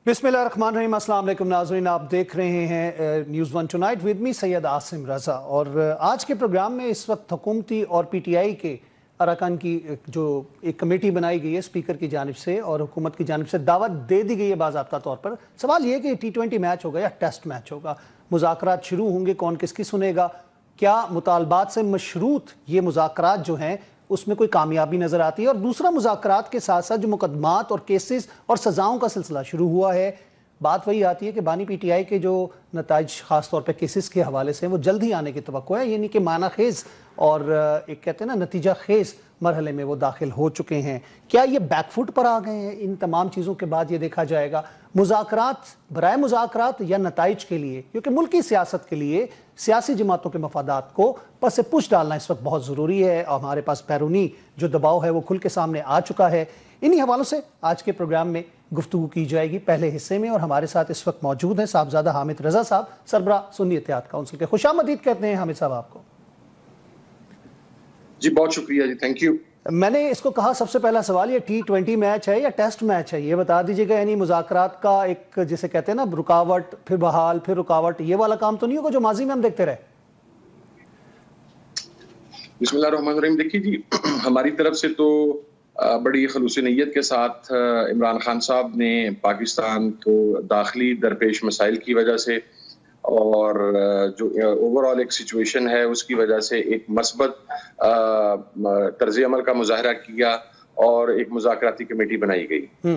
बिस्मिल्लाहिर्रहमानिर्रहीम। अस्सलाम वालेकुम नाज़रीन, आप देख रहे हैं news one tonight with me Syed Asim Raza. और आज के प्रोग्राम में इस वक्त हुकूमती और पीटीआई के अरकान की जो एक कमेटी बनाई गई है स्पीकर की जानिब से और हुकूमत की जानिब से दावत दे दी गई है बाज़ाब्ता तौर पर। सवाल ये कि T20 मैच होगा या टेस्ट मैच होगा, मुज़ाकरात शुरू होंगे, कौन किसकी सुनेगा, क्या मुतालबात से मशरूत ये मुज़ाकरात जो हैं उसमें कोई कामयाबी नजर आती है। और दूसरा, मुज़ाकरात के साथ साथ जो मुकदमात और केसेस और सजाओं का सिलसिला शुरू हुआ है, बात वही आती है कि बानी पीटीआई के जो नताइज खास तौर पे केसेस के हवाले से वो जल्द ही आने की तवक्को है, यानी कि माना खेज और एक कहते हैं ना नतीजा खेज मरहले में वो दाखिल हो चुके हैं। क्या ये बैकफुट पर आ गए हैं? इन तमाम चीज़ों के बाद ये देखा जाएगा मुज़ाकरात बराए मुज़ाकरात या नताइज के लिए, क्योंकि मुल्की सियासत के लिए सियासी जमातों के मफादात को पस पुश डालना इस वक्त बहुत ज़रूरी है और हमारे पास बैरूनी जो दबाव है वो खुल के सामने आ चुका है। इन्हीं हवालों से आज के प्रोग्राम में गुफ्तगू की जाएगी पहले हिस्से में। और हमारे साथ इस वक्त मौजूद हैं साहबजादा हामिद रजा साहब, सरबराह सुन्नी इत्तेहाद काउंसिल के। खुशामदीद कहते हैं हामिद साहब आपको। जी बहुत शुक्रिया जी, थैंक यू। मैंने इसको कहा, सबसे पहला सवाल, ये T20 मैच है या टेस्ट मैच है, ये बता दीजिएगा। यानी मुज़ाकरात का एक जिसे कहते हैं ना रुकावट फिर बहाल फिर रुकावट, ये वाला काम तो नहीं होगा जो माजी में हम देखते रहे? बिस्मिल्लाहिर्रहमानिर्रहीम। देखिए जी, हमारी तरफ से तो बड़ी खलूस नीयत के साथ इमरान खान साहब ने पाकिस्तान को दाखिली दरपेश मसाइल की वजह से और जो ओवरऑल एक सिचुएशन है उसकी वजह से एक मस्बत तर्ज अमल का मुजाहरा किया और एक मुज़ाकराती कमेटी बनाई गई।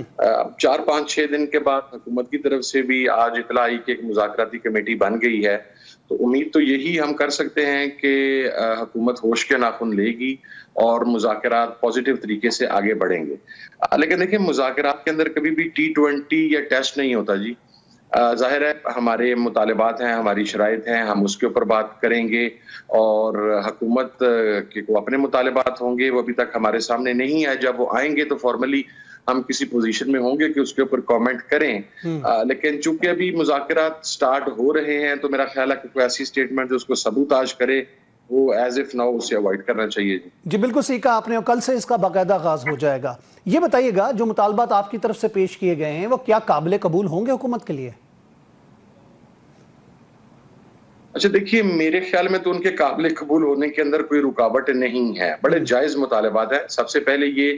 4-5-6 दिन के बाद हुकूमत की तरफ से भी आज इतला आई कि एक मुज़ाकराती कमेटी बन गई है। तो उम्मीद तो यही हम कर सकते हैं कि हुकूमत होश के नाखुन लेगी और मुज़ाकरात पॉजिटिव तरीके से आगे बढ़ेंगे। लेकिन देखिए, मुज़ाकरात के अंदर कभी भी T20 या टेस्ट नहीं होता जी। जाहिर है हमारे मुतालिबात हैं, हमारी शराइत हैं, हम उसके ऊपर बात करेंगे और हुकूमत के को अपने मुतालिबात होंगे, वो अभी तक हमारे सामने नहीं है। जब वो आएंगे तो फॉर्मली हम किसी पोजीशन में होंगे कि उसके ऊपर कमेंट करें। लेकिन चूंकि अभी मुज़ाकरात स्टार्ट हो रहे हैं तो मेरा ख्याल है कि कोई ऐसी स्टेटमेंट जो उसको सबूताज करे वो एज इफ नाउ उसे अवॉइड करना चाहिए। जी बिल्कुल सही कहा आपने, और कल से इसका बाकायदा आगाज हो जाएगा। ये बताइएगा, जो मुतालबात आपकी तरफ से पेश किए गए हैं वो क्या काबिल कबूल होंगे हुकूमत के लिए? अच्छा देखिए, मेरे ख्याल में तो उनके काबिल कबूल होने के अंदर कोई रुकावट नहीं है। बड़े जायज मुतालबात है। सबसे पहले ये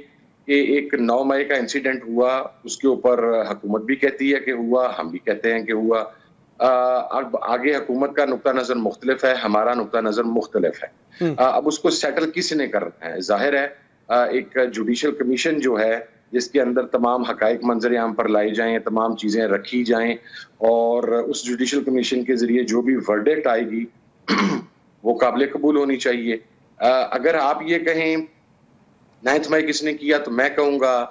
कि एक 9 मई का इंसिडेंट हुआ, उसके ऊपर हुकूमत भी कहती है कि हुआ, हम भी कहते हैं कि हुआ। अब आगे हुकूमत का नुक्ता नजर मुख्तलिफ है, हमारा नुक्ता नजर मुख्तलिफ है। अब उसको सेटल किसने करना है? जाहिर है एक जुडिशल कमीशन जो है जिसके अंदर तमाम हकाइक मंजर आम पर लाई जाएं, तमाम चीजें रखी जाएं और उस जुडिशल कमीशन के जरिए जो भी वर्डिक्ट आएगी वो काबिल कबूल होनी चाहिए। अगर आप ये कहें 9 मई किसने किया, तो मैं कहूंगा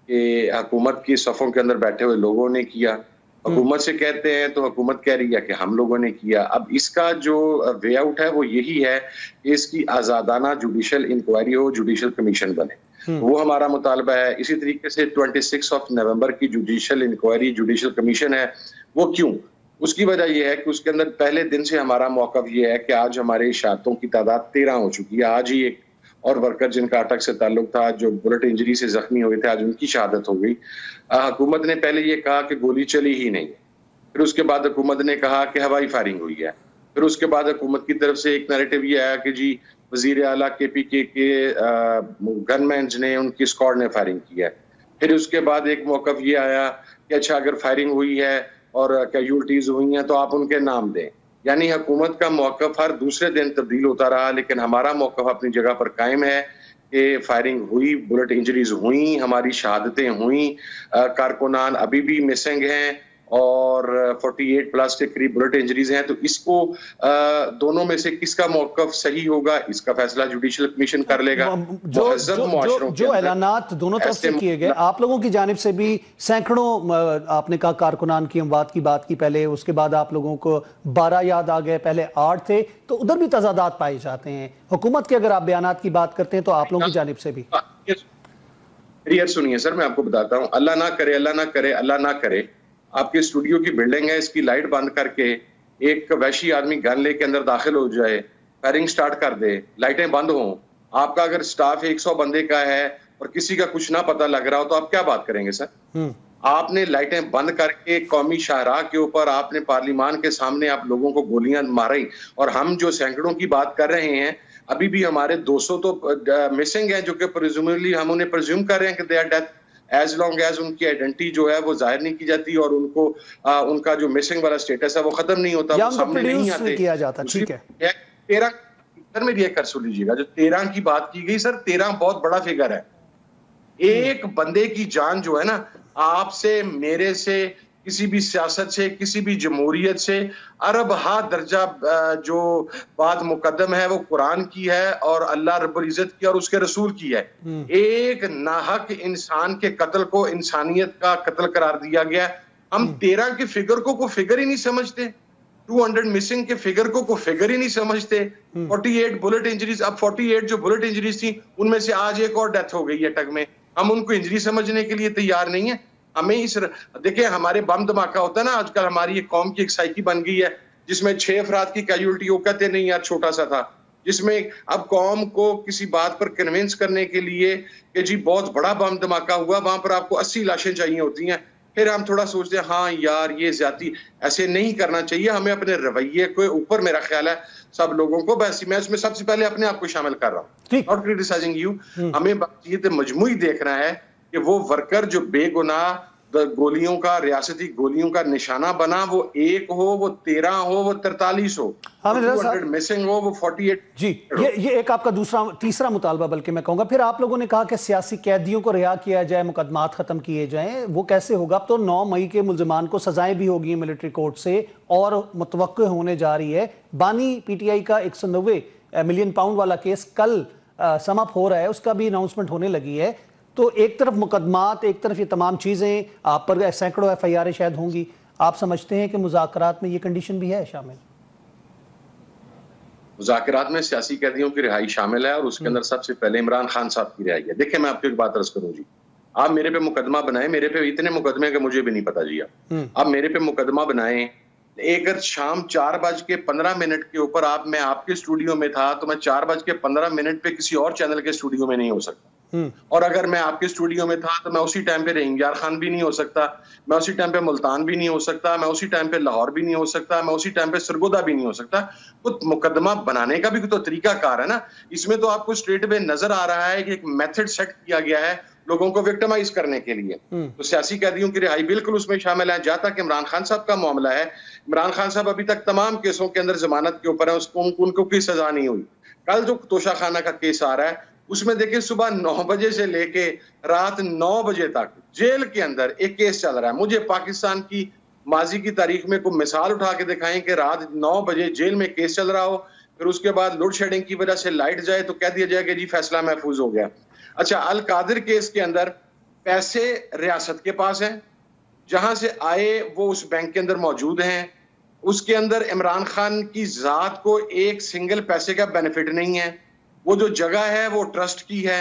कि हुकूमत की सफ़ों के अंदर बैठे हुए लोगों ने किया। हुकूमत से कहते हैं तो हुकूमत कह रही है कि हम लोगों ने किया। अब इसका जो वे आउट है वो यही है कि इसकी आज़ादाना जुडिशल इंक्वायरी हो, जुडिशल कमीशन बने। वो हमारा मुतालबा है। इसी तरीके से 26 नवंबर की जुडिशल इंक्वायरी, जुडिशल कमीशन है, वो क्यों? उसकी वजह यह है कि उसके अंदर पहले दिन से हमारा मौक़िफ़ ये है कि आज हमारे शहादतों की तादाद 13 हो चुकी है। आज ही एक और वर्कर जिनका अटक से ताल्लुक था, जो बुलेट इंजरी से जख्मी हुए थे, आज उनकी शहादत हो गई। हुकूमत ने पहले ये कहा कि गोली चली ही नहीं, फिर उसके बाद हुकूमत ने कहा कि हवाई फायरिंग हुई है, फिर उसके बाद हुकूमत की तरफ से एक नैरेटिव ये आया कि जी वजीर आला KPK के गनमैन्स ने, उनकी स्क्वाड ने फायरिंग की है। फिर उसके बाद एक मौक़िफ़ ये आया कि अच्छा अगर फायरिंग हुई है और कैजुअल्टीज हुई हैं तो आप उनके नाम दें। यानी हुकूमत का मौक़िफ़ हर दूसरे दिन तब्दील होता रहा, लेकिन हमारा मौक़िफ़ अपनी जगह पर कायम है कि फायरिंग हुई, बुलेट इंजरीज हुई, हमारी शहादतें हुई, कारकुनान अभी भी मिसिंग हैं और 48+ के करीब बुलेट इंजरीज हैं। तो इसको दोनों में से किसका मौक़िफ़ सही होगा, इसका फैसला जुडिशल कमीशन कर लेगा। जो ऐलानात दोनों तरफ से किए गए, आप लोगों की जानिब से भी सैकड़ों, आपने कहा कारकुनान की अमवात की बात की पहले, उसके बाद आप लोगों को 12 याद आ गए, पहले 8 थे, तो उधर भी तजादात पाए जाते हैं। हुकूमत के अगर आप बयानात की बात करते हैं तो आप लोगों की जानिब से भी सुनिए सर, मैं आपको बताता हूँ। अल्लाह ना करे, अल्लाह ना करे, अल्लाह ना करे, आपके स्टूडियो की बिल्डिंग है, इसकी लाइट बंद करके एक वैशी आदमी गन लेके अंदर दाखिल हो जाए, फायरिंग स्टार्ट कर दे, लाइटें बंद हों, आपका अगर स्टाफ 100 बंदे का है और किसी का कुछ ना पता लग रहा हो तो आप क्या बात करेंगे सर? आपने लाइटें बंद करके कौमी शाहराह के ऊपर आपने पार्लियामान के सामने आप लोगों को गोलियां मारी, और हम जो सैकड़ों की बात कर रहे हैं, अभी भी हमारे 200 तो मिसिंग हैं, जो कि प्रिज्यूमरली हम उन्हें प्रिज्यूम कर रहे हैं कि they are death, as long as उनकी आइडेंटिटी जो है वो जाहिर नहीं की जाती और उनको उनका जो मिसिंग वाला स्टेटस है वो खत्म नहीं होता, वो सामने नहीं आते किया जाता। ठीक है, 13 सर मेरी एक कर सुन लीजिएगा, जो 13 की बात की गई सर, 13 बहुत बड़ा फिगर है। एक बंदे की जान जो है ना, आपसे, मेरे से, किसी भी सियासत से, किसी भी जमहूरियत से अरब हा दर्जा जो बात मुकद्दम है वो कुरान की है और अल्लाह रब्बुल इज्जत की और उसके रसूल की है। एक नाहक इंसान के कत्ल को इंसानियत का कत्ल करार दिया गया। हम 13 के फिगर को फिगर ही नहीं समझते, 200 मिसिंग के फिगर को फिगर ही नहीं समझते। 48 बुलेट इंजरीज, अब 48 जो बुलेट इंजरीज थी उनमें से आज एक और डेथ हो गई है टग में, हम उनको इंजरी समझने के लिए तैयार नहीं है। हमें इस देखिए, हमारे बम धमाका होता है ना आजकल, हमारी एक कौम की एक साइकी बन गई है जिसमें 6 अफराद की कैजुअलिटी, वो कहते नहीं यार छोटा सा था, जिसमें अब कौम को किसी बात पर कन्विंस करने के लिए कि जी बहुत बड़ा बम धमाका हुआ, वहां पर आपको 80 लाशें चाहिए होती हैं, फिर हम थोड़ा सोचते हैं हाँ यार ये ज्यादती, ऐसे नहीं करना चाहिए। हमें अपने रवैये के ऊपर, मेरा ख्याल है सब लोगों को, बस मैं उसमें सबसे पहले अपने आप को शामिल कर रहा हूँ, नॉट क्रिटिसाइजिंग यू, हमें बातचीत मजमूई देखना है कि वो वर्कर जो बेगुनाह गोलियों का, रियासती गोलियों का निशाना बना, वो 1 हो, वो 13 हो, वो 43 हो, 200 मिसिंग हो, वो 48। जी, ये एक आपका तीसरा मुतालबा बल्कि मैं कहूंगा। फिर आप लोगों ने कहा कि सियासी कैदियों को रिहा किया जाए, मुकदमात खत्म किए जाएं, वो कैसे होगा? अब तो 9 मई के मुल्जिमान को सजाएं भी होगी मिलिट्री कोर्ट से और मुतवक्किल होने जा रही है। बानी पीटीआई का 190 मिलियन पाउंड वाला केस कल समाप्त हो रहा है, उसका भी अनाउंसमेंट होने लगी है। तो एक तरफ मुकदमात, एक तरफ ये तमाम चीजें, आप पर सैकड़ों एफआईआर शायद होंगी, आप समझते हैं कि मुज़ाकरात में ये कंडीशन भी है शामिल? मुज़ाकरात में सियासी कैदियों की रिहाई शामिल है और उसके अंदर सबसे पहले इमरान खान साहब की रिहाई है। देखिए, मैं आपको एक बात अर्ज करूं जी, आप मेरे पे मुकदमा बनाए, मेरे पे इतने मुकदमे के मुझे भी नहीं पता जी, आप मेरे पे मुकदमा बनाए, एक शाम 4:15 के ऊपर मैं आपके स्टूडियो में था, तो मैं 4:15 पे किसी और चैनल के स्टूडियो में नहीं हो सकता, और अगर मैं आपके स्टूडियो में था तो मैं उसी टाइम पे रहीमयार खान भी नहीं हो सकता, मैं उसी टाइम पे मुल्तान भी नहीं हो सकता, मैं उसी टाइम पे लाहौर भी नहीं हो सकता, मैं उसी टाइम पे सरगोदा भी नहीं हो सकता। तो मुकदमा बनाने का भी तो तरीका कार है ना, इसमें तो आपको स्ट्रेट वे नजर आ रहा है कि एक मेथड सेट किया गया है लोगों को विक्टिमाइज करने के लिए। तो सियासी कैदियों की रिहाई बिल्कुल उसमें शामिल है। जहां तक इमरान खान साहब का मामला है, इमरान खान साहब अभी तक तमाम केसों के अंदर जमानत के ऊपर है, उनको कोई सजा नहीं हुई। कल जो तोशा खाना का केस आ रहा है उसमें देखिए सुबह 9 बजे से लेके रात 9 बजे तक जेल के अंदर एक केस चल रहा है। मुझे पाकिस्तान की माजी की तारीख में कोई मिसाल उठा के दिखाएं कि रात 9 बजे जेल में केस चल रहा हो, फिर उसके बाद लोड शेडिंग की वजह से लाइट जाए तो कह दिया जाए कि जी फैसला महफूज हो गया। अच्छा, अल कादिर केस के अंदर पैसे रियासत के पास हैं, जहां से आए वो उस बैंक के अंदर मौजूद हैं, उसके अंदर इमरान खान की जात को एक सिंगल पैसे का बेनिफिट नहीं है, वो जो जगह है वो ट्रस्ट की है,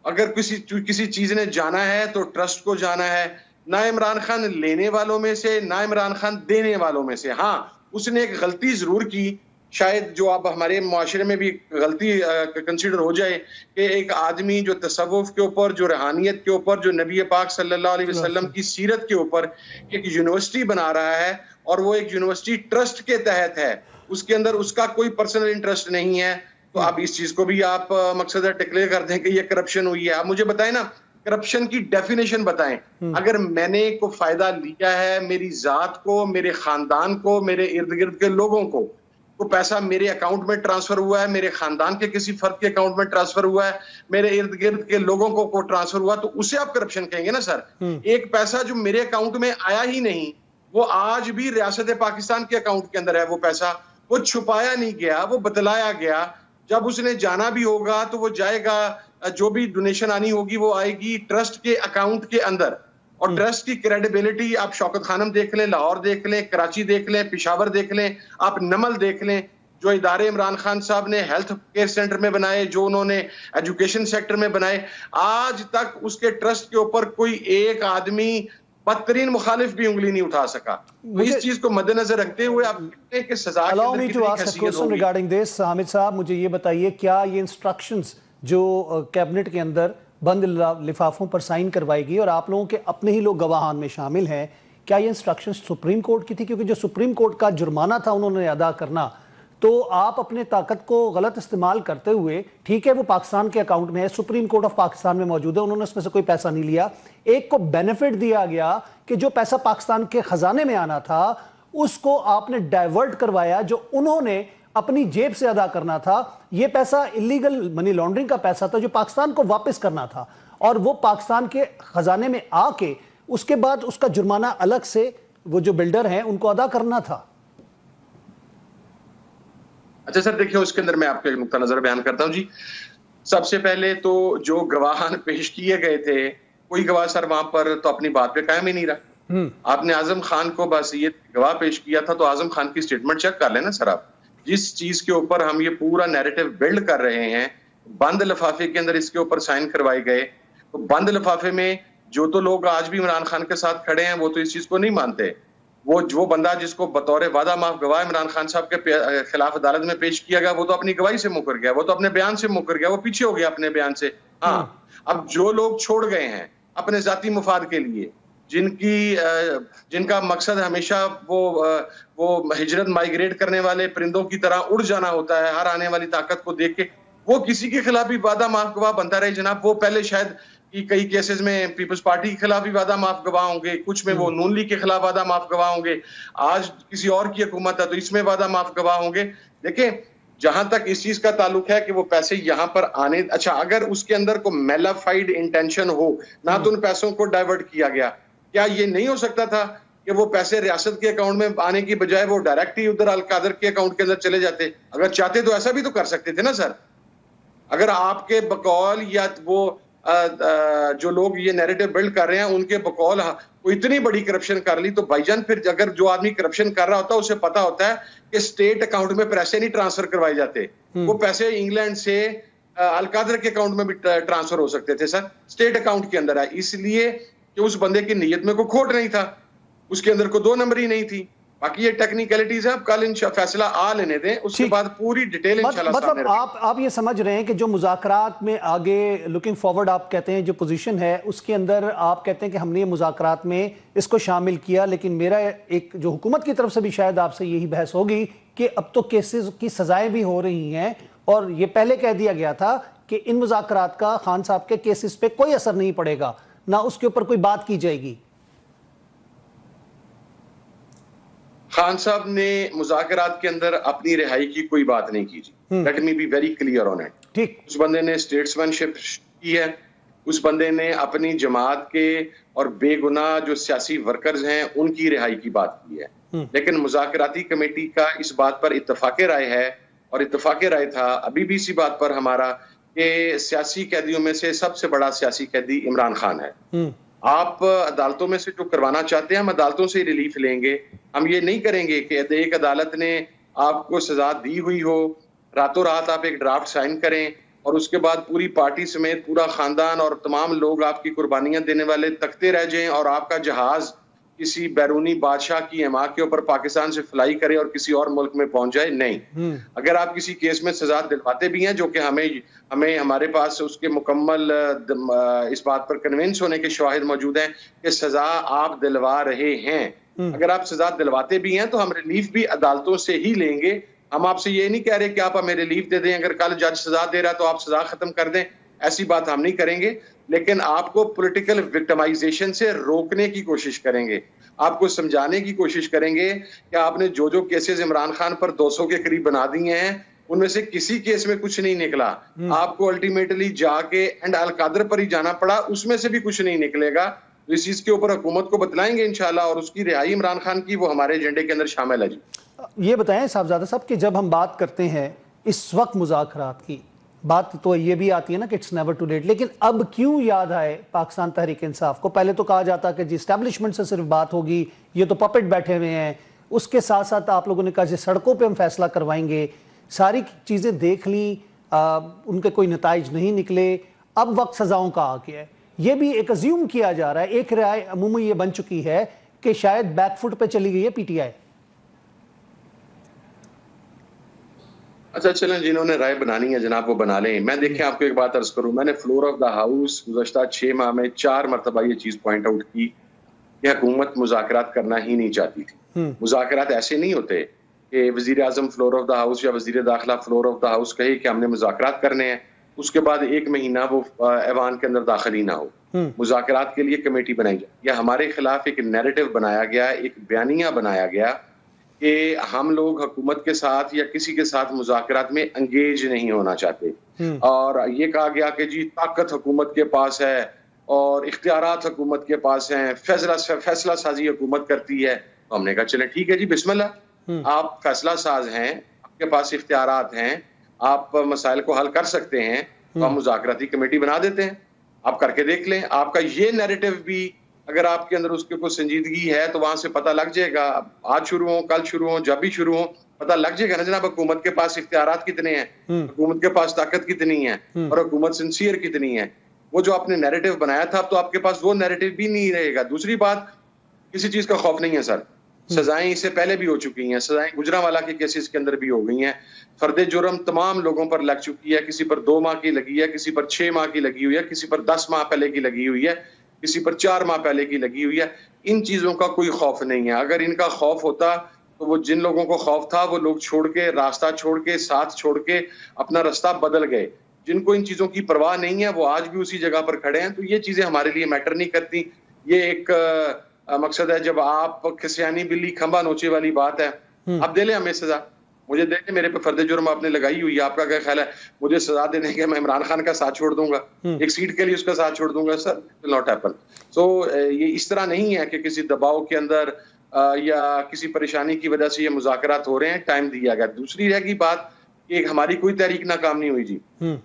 अगर किसी चीज ने जाना है तो ट्रस्ट को जाना है, ना इमरान खान लेने वालों में से ना इमरान खान देने वालों में से। हाँ, उसने एक गलती जरूर की, शायद जो अब हमारे मुआशरे में भी गलती कंसीडर हो जाए कि एक आदमी जो तसव्वुफ के ऊपर, जो रूहानियत के ऊपर, जो नबी पाक सल्लल्लाहु अलैहि वसल्लम की सीरत के ऊपर एक यूनिवर्सिटी बना रहा है और वो एक यूनिवर्सिटी ट्रस्ट के तहत है, उसके अंदर उसका कोई पर्सनल इंटरेस्ट नहीं है, तो आप इस चीज को भी आप मकसद डिक्लेयर कर दें कि ये करप्शन हुई है। आप मुझे बताएं ना, करप्शन की डेफिनेशन बताएं। अगर मैंने को फायदा लिया है, मेरी जात को, मेरे खानदान को, मेरे इर्द गिर्द के लोगों को पैसा मेरे अकाउंट में ट्रांसफर हुआ है, मेरे खानदान के किसी फर्द के अकाउंट में ट्रांसफर हुआ है, मेरे इर्द गिर्द के लोगों को ट्रांसफर हुआ, तो उसे आप करप्शन कहेंगे ना सर। एक पैसा जो मेरे अकाउंट में आया ही नहीं, वो आज भी रियासत पाकिस्तान के अकाउंट के अंदर है, वो पैसा वो छुपाया नहीं गया, वो बतलाया गया। जब उसने जाना भी होगा तो वो जाएगा, जो भी डोनेशन आनी होगी वो आएगी ट्रस्ट के अकाउंट के अंदर। और ट्रस्ट की क्रेडिबिलिटी आप शौकत खानम देख लें, लाहौर देख लें, कराची देख लें, पेशावर देख लें, आप नमल देख लें, जो इदारे इमरान खान साहब ने हेल्थ केयर सेंटर में बनाए, जो उन्होंने एजुकेशन सेक्टर में बनाए, आज तक उसके ट्रस्ट के ऊपर कोई एक आदमी बदतरीन मुखालिफ भी उंगली नहीं उठा सका। तो इस चीज को मद्देनजर रखते हुए आप सजा रिगार्डिंग दिस, हामिद साहब मुझे ये बताइए, क्या ये इंस्ट्रक्शंस जो कैबिनेट के अंदर बंद लिफाफों पर साइन करवाएगी और आप लोगों के अपने ही लोग गवाहान में शामिल हैं, क्या ये इंस्ट्रक्शन सुप्रीम कोर्ट की थी? क्योंकि जो सुप्रीम कोर्ट का जुर्माना था उन्होंने अदा करना, तो आप अपने ताकत को गलत इस्तेमाल करते हुए, ठीक है वो पाकिस्तान के अकाउंट में है, सुप्रीम कोर्ट ऑफ पाकिस्तान में मौजूद है, उन्होंने उसमें से कोई पैसा नहीं लिया, एक को बेनिफिट दिया गया कि जो पैसा पाकिस्तान के खजाने में आना था उसको आपने डाइवर्ट करवाया, जो उन्होंने अपनी जेब से अदा करना था। यह पैसा इलीगल मनी लॉन्ड्रिंग का पैसा था जो पाकिस्तान को वापस करना था, और वो पाकिस्तान के खजाने में आके उसके बाद उसका जुर्माना अलग से वो जो बिल्डर हैं उनको अदा करना था। अच्छा सर, देखिए उसके अंदर मैं आपको एक नुक्ता नजर बयान करता हूं जी। सबसे पहले तो जो गवाहान पेश किए गए थे, कोई गवाह सर वहां पर तो अपनी बात पे कायम ही नहीं रहा। आपने आजम खान को बस ये गवाह पेश किया था, तो आजम खान की स्टेटमेंट चेक कर लेना सर आप। जिस चीज के ऊपर हम ये पूरा नैरेटिव बिल्ड कर रहे हैं, बंद लिफाफे के अंदर इसके ऊपर साइन करवाए गए, तो बंद लिफाफे में जो तो लोग आज भी इमरान खान के साथ खड़े हैं वो तो इस चीज को नहीं मानते। वो जो बंदा जिसको बतौर वादा माफ गवाह इमरान खान साहब के खिलाफ अदालत में पेश किया गया, वो तो अपनी गवाही से मुकर गया, वो तो अपने बयान से मुकर गया, वो पीछे हो गया अपने बयान से। हाँ, अब जो लोग छोड़ गए हैं अपने जाती मुफाद के लिए, जिनका मकसद हमेशा वो हिजरत माइग्रेट करने वाले परिंदों की तरह उड़ जाना होता है हर आने वाली ताकत को देख के, वो किसी के खिलाफ भी वादा माफ गवाह बनता रहे जनाब। वो पहले शायद कि कई केसेस में पीपल्स पार्टी के खिलाफ भी वादा माफ गवाह होंगे, कुछ में वो नून लीग के खिलाफ वादा माफ गवाह होंगे, आज किसी और की हुकूमत है तो इसमें वादा माफ गवाह होंगे। देखिए, जहां तक इस चीज का ताल्लुक है कि वो पैसे यहां पर आने, अच्छा अगर उसके अंदर को मेलाफाइड इंटेंशन हो ना, तो उन पैसों को डाइवर्ट किया गया, क्या ये नहीं हो सकता था कि वो पैसे रियासत के अकाउंट में आने की बजाय वो डायरेक्ट ही उधर अल-कादर के अकाउंट के अंदर चले जाते? अगर चाहते तो ऐसा भी तो कर सकते थे ना सर। अगर आपके बकौल या वो जो लोग ये नैरेटिव बिल्ड कर रहे हैं उनके बकौल वो इतनी बड़ी करप्शन कर ली, तो भाईजान फिर अगर जो आदमी करप्शन कर रहा होता है उसे पता होता है कि स्टेट अकाउंट में पैसे नहीं ट्रांसफर करवाए जाते, वो पैसे इंग्लैंड से अल-कादर के अकाउंट में भी ट्रांसफर हो सकते थे सर, स्टेट अकाउंट के अंदर है, इसलिए कि उस बंदे की नीयत में कोई खोट नहीं था, उसके अंदर कोई दो नंबरी नहीं थी। बाकी ये टेक्निकलिटीज है, अब कल फैसला आ लेने दें, उसके बाद पूरी डिटेल इंशाल्लाह सामने मतलब आप ये समझ रहे हैं कि जो मुज़ाकरात में आगे लुकिंग फॉरवर्ड आप कहते हैं जो पोजीशन है उसके अंदर आप कहते हैं कि हमने ये मुज़ाकरात में इसको शामिल किया, लेकिन मेरा एक जो हुकूमत की तरफ से भी शायद आपसे यही बहस होगी कि अब तो केसेस की सजाएं भी हो रही हैं, और ये पहले कह दिया गया था कि इन मुज़ाकरात का खान साहब के केसेस पे कोई असर नहीं पड़ेगा, ना उसके ऊपर कोई बात की जाएगी। खान साहब ने मुज़ाकरात के अंदर अपनी रिहाई की कोई बात नहीं की जी। Let me be very clear on it. ठीक, उस बंदे ने स्टेट्समैनशिप की है, उस बंदे ने अपनी जमात के और बेगुनाह जो सियासी वर्कर्स हैं उनकी रिहाई की बात की है। लेकिन मुज़ाकराती कमेटी का इस बात पर इत्तफाक़े राय है, और इत्तफाक़े राय था अभी भी इसी बात पर हमारा कि सियासी कैदियों में से सबसे बड़ा सियासी कैदी इमरान खान है। आप अदालतों में से जो करवाना चाहते हैं हम अदालतों से रिलीफ लेंगे, हम ये नहीं करेंगे कि एक अदालत ने आपको सजा दी हुई हो, रातों रात आप एक ड्राफ्ट साइन करें और उसके बाद पूरी पार्टी समेत पूरा खानदान और तमाम लोग आपकी कुर्बानियां देने वाले तकते रह जाएं और आपका जहाज किसी बैरूनी बादशाह की हिमा के ऊपर पाकिस्तान से फ्लाई करे और किसी और मुल्क में पहुंच जाए। नहीं, अगर आप किसी केस में सजा दिलवाते भी हैं, जो कि हमें हमारे पास उसके मुकम्मल इस बात पर कन्विंस होने के शवाहिद मौजूद हैं कि सजा आप दिलवा रहे हैं, अगर आप सजा दिलवाते भी हैं तो हम रिलीफ भी अदालतों से ही लेंगे। हम आपसे ये नहीं कह रहे कि आप हमें रिलीफ दे दें, अगर कल जज सजा दे रहा है तो आप सजा खत्म कर दें, ऐसी बात हम नहीं करेंगे। लेकिन आपको पॉलिटिकल विक्टिमाइजेशन से रोकने की कोशिश करेंगे, आपको समझाने की कोशिश करेंगे कि आपने जो जो केसेस इमरान खान पर 200 के करीब बना दिए हैं उनमें से किसी केस में कुछ नहीं निकला, आपको अल्टीमेटली जाके एंड अल-कादर पर ही जाना पड़ा, उसमें से भी कुछ नहीं निकलेगा। तो इस चीज के ऊपर हुकूमत को बतलाएंगे इंशाल्लाह, और उसकी रिहाई इमरान खान की वो हमारे एजेंडे के अंदर शामिल है जी। ये बताएं साहबजादा साहब कि जब हम बात करते हैं इस वक्त मुज़ाकरात की बात, तो ये भी आती है ना कि इट्स नेवर टू लेट, लेकिन अब क्यों याद आए पाकिस्तान तहरीक इंसाफ को? पहले तो कहा जाता कि जी एस्टैब्लिशमेंट से सिर्फ बात होगी, ये तो पपेट बैठे हुए हैं, उसके साथ साथ आप लोगों ने कहा जी सड़कों पे हम फैसला करवाएंगे, सारी चीज़ें देख ली, उनके कोई नताइज नहीं निकले, अब वक्त सजाओं का आ गया है। ये भी एक अज्यूम किया जा रहा है, एक राय अमूमी ये बन चुकी है कि शायद बैकफुट पे चली गई है पीटीआई। अच्छा चलें, जिन्होंने राय बनानी है जनाब वो बना लें। मैं देखें आपको एक बात अर्ज करूं, मैंने फ्लोर ऑफ द हाउस गुज़श्ता 6 माह में 4 मरतबा ये चीज़ पॉइंट आउट की कि हुकूमत मुज़ाकरात करना ही नहीं चाहती थी। मुज़ाकरात ऐसे नहीं होते कि वज़ीर-ए-आज़म फ्लोर ऑफ द हाउस या वज़ीर दाखिला फ्लोर ऑफ द हाउस कहे कि हमने मुज़ाकरात करने हैं, उसके बाद 1 महीना वो ऐवान के अंदर दाखिल ही ना हो। मुज़ाकरात के लिए कमेटी बनाई जाए या हमारे खिलाफ एक नैरेटिव बनाया गया, एक बयानिया बनाया गया कि हम लोग हुकूमत के साथ या किसी के साथ मुज़ाकरात में एंगेज नहीं होना चाहते। और ये कहा गया कि जी ताकत हुकूमत के पास है और इख्तियारात हुकूमत के पास हैं, फैसला साजी हुकूमत करती है। तो हमने कहा चले ठीक है जी, बिस्मिल्लाह, आप फैसला साज हैं, आपके पास इख्तियारात हैं, आप मसाइल को हल कर सकते हैं, तो हम मुज़ाकराती कमेटी बना देते हैं, आप करके देख लें। आपका ये नैरेटिव भी अगर आपके अंदर उसके कोई संजीदगी है तो वहां से पता लग जाएगा, आज शुरू हो, कल शुरू हो, जब भी शुरू हो, पता लग जाएगा ना जनाब हुकूमत के पास इख्तियारात कितने हैं, हुकूमत के पास ताकत कितनी है और हुकूमत सिंसियर कितनी है। वो जो आपने नैरेटिव बनाया था, अब तो आपके पास वो नैरेटिव भी नहीं रहेगा। दूसरी बात, किसी चीज का खौफ नहीं है सर, सजाएं इससे पहले भी हो चुकी हैं, सजाएं गुजरांवाला के केसेस के अंदर भी हो गई हैं, फर्दे जुर्म तमाम लोगों पर लग चुकी है, किसी पर 2 माह की लगी है, किसी पर 6 माह की लगी हुई है, किसी पर 10 माह पहले की लगी हुई है, किसी पर 4 माह पहले की लगी हुई है। इन चीजों का कोई खौफ नहीं है। अगर इनका खौफ होता तो वो जिन लोगों को खौफ था वो लोग छोड़ के, रास्ता छोड़ के, साथ छोड़ के अपना रास्ता बदल गए। जिनको इन चीजों की परवाह नहीं है वो आज भी उसी जगह पर खड़े हैं। तो ये चीजें हमारे लिए मैटर नहीं करती। ये एक मकसद है, जब आप खसियानी बिल्ली खंबा नोचे वाली बात है, आप दे ले हमें सजा, मुझे देने, मेरे पे फर्दे जुर्म आपने लगाई हुई है, आपका क्या ख्याल है मुझे सजा देने के मैं इमरान खान का साथ छोड़ दूंगा, एक सीट के लिए उसका साथ छोड़ दूंगा? Sir, will not happen. So ये इस तरह नहीं है कि किसी दबाव के अंदर या किसी परेशानी की वजह से ये मुज़ाकरात हो रहे हैं, टाइम दिया गया। दूसरी रह गई बात कि हमारी कोई तहरीक नाकाम नहीं हुई जी।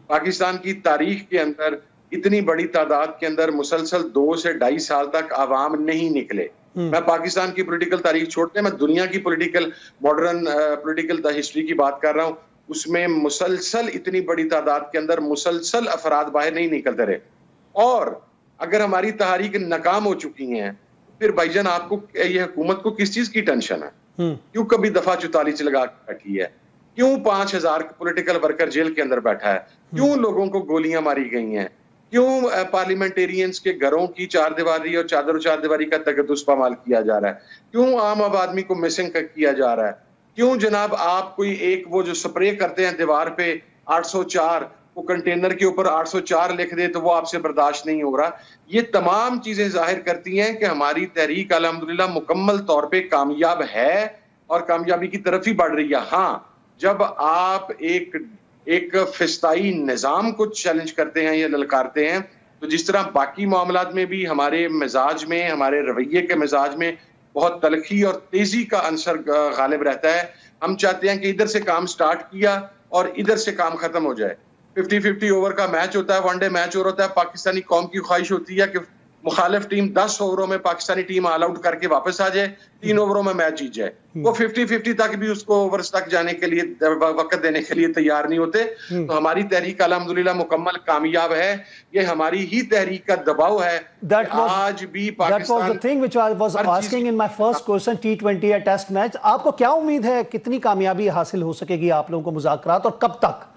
पाकिस्तान की तारीख के अंदर इतनी बड़ी तादाद के अंदर मुसलसल 2 से 2.5 साल तक आवाम नहीं निकले। मैं पाकिस्तान की पॉलिटिकल तारीख छोड़ते, मैं दुनिया की पॉलिटिकल मॉडर्न पॉलिटिकल हिस्ट्री की बात कर रहा हूँ। उसमें मुसलसल इतनी बड़ी तादाद के अंदर मुसलसल अफराद बाहर नहीं निकलते रहे। और अगर हमारी तहरीक नाकाम हो चुकी हैं, फिर भाईजान आपको ये हुकूमत को किस चीज की टेंशन है? क्यों कभी दफा 44 लगा के बैठी है? क्यों 5000 पॉलिटिकल वर्कर जेल के अंदर बैठा है? क्यों लोगों को गोलियां मारी गई हैं? क्यों पार्लियामेंटेरियंस के घरों की चारदीवारी और चारदीवारी का तकद्दुस पामाल किया जा रहा है? क्यों आम आदमी को मिसिंग किया जा रहा है? क्यों जनाब आप कोई एक वो जो स्प्रे करते हैं दीवार पे 804, वो कंटेनर के ऊपर 804 लिख दे तो वो आपसे बर्दाश्त नहीं हो रहा? ये तमाम चीजें जाहिर करती हैं कि हमारी तहरीक अल्हम्दुलिल्लाह मुकम्मल तौर पे कामयाब है और कामयाबी की तरफ ही बढ़ रही है। हाँ, जब आप एक फिस्ताई निज़ाम को चैलेंज करते हैं या ललकारते हैं, तो जिस तरह बाकी मामलात में भी हमारे मिजाज में, हमारे रवैये के मिजाज में बहुत तलखी और तेजी का अंसर गालिब रहता है। हम चाहते हैं कि इधर से काम स्टार्ट किया और इधर से काम खत्म हो जाए। 50-50 ओवर का मैच होता है, वनडे मैच और होता है। पाकिस्तानी कौम की ख्वाहिश होती है कि मुखालिफ टीम 10 ओवरों में पाकिस्तानी टीम ऑल आउट करके वापस आ जाए, 3 ओवरों में मैच जीत जाए। वो 50-50 तक भी उसको ओवर्स तक जाने के लिए वक्त देने के लिए तैयार नहीं होते। तो हमारी तहरीक अल्हम्दुलिल्लाह मुकम्मल कामयाब है। ये हमारी ही तहरीक का दबाव है। आज भी Pakistan, that was the thing which I was asking in my first question, T20 या टेस्ट मैच, आपको क्या उम्मीद है कितनी कामयाबी हासिल हो सकेगी आप लोगों को मुज़ाकरात और कब तक?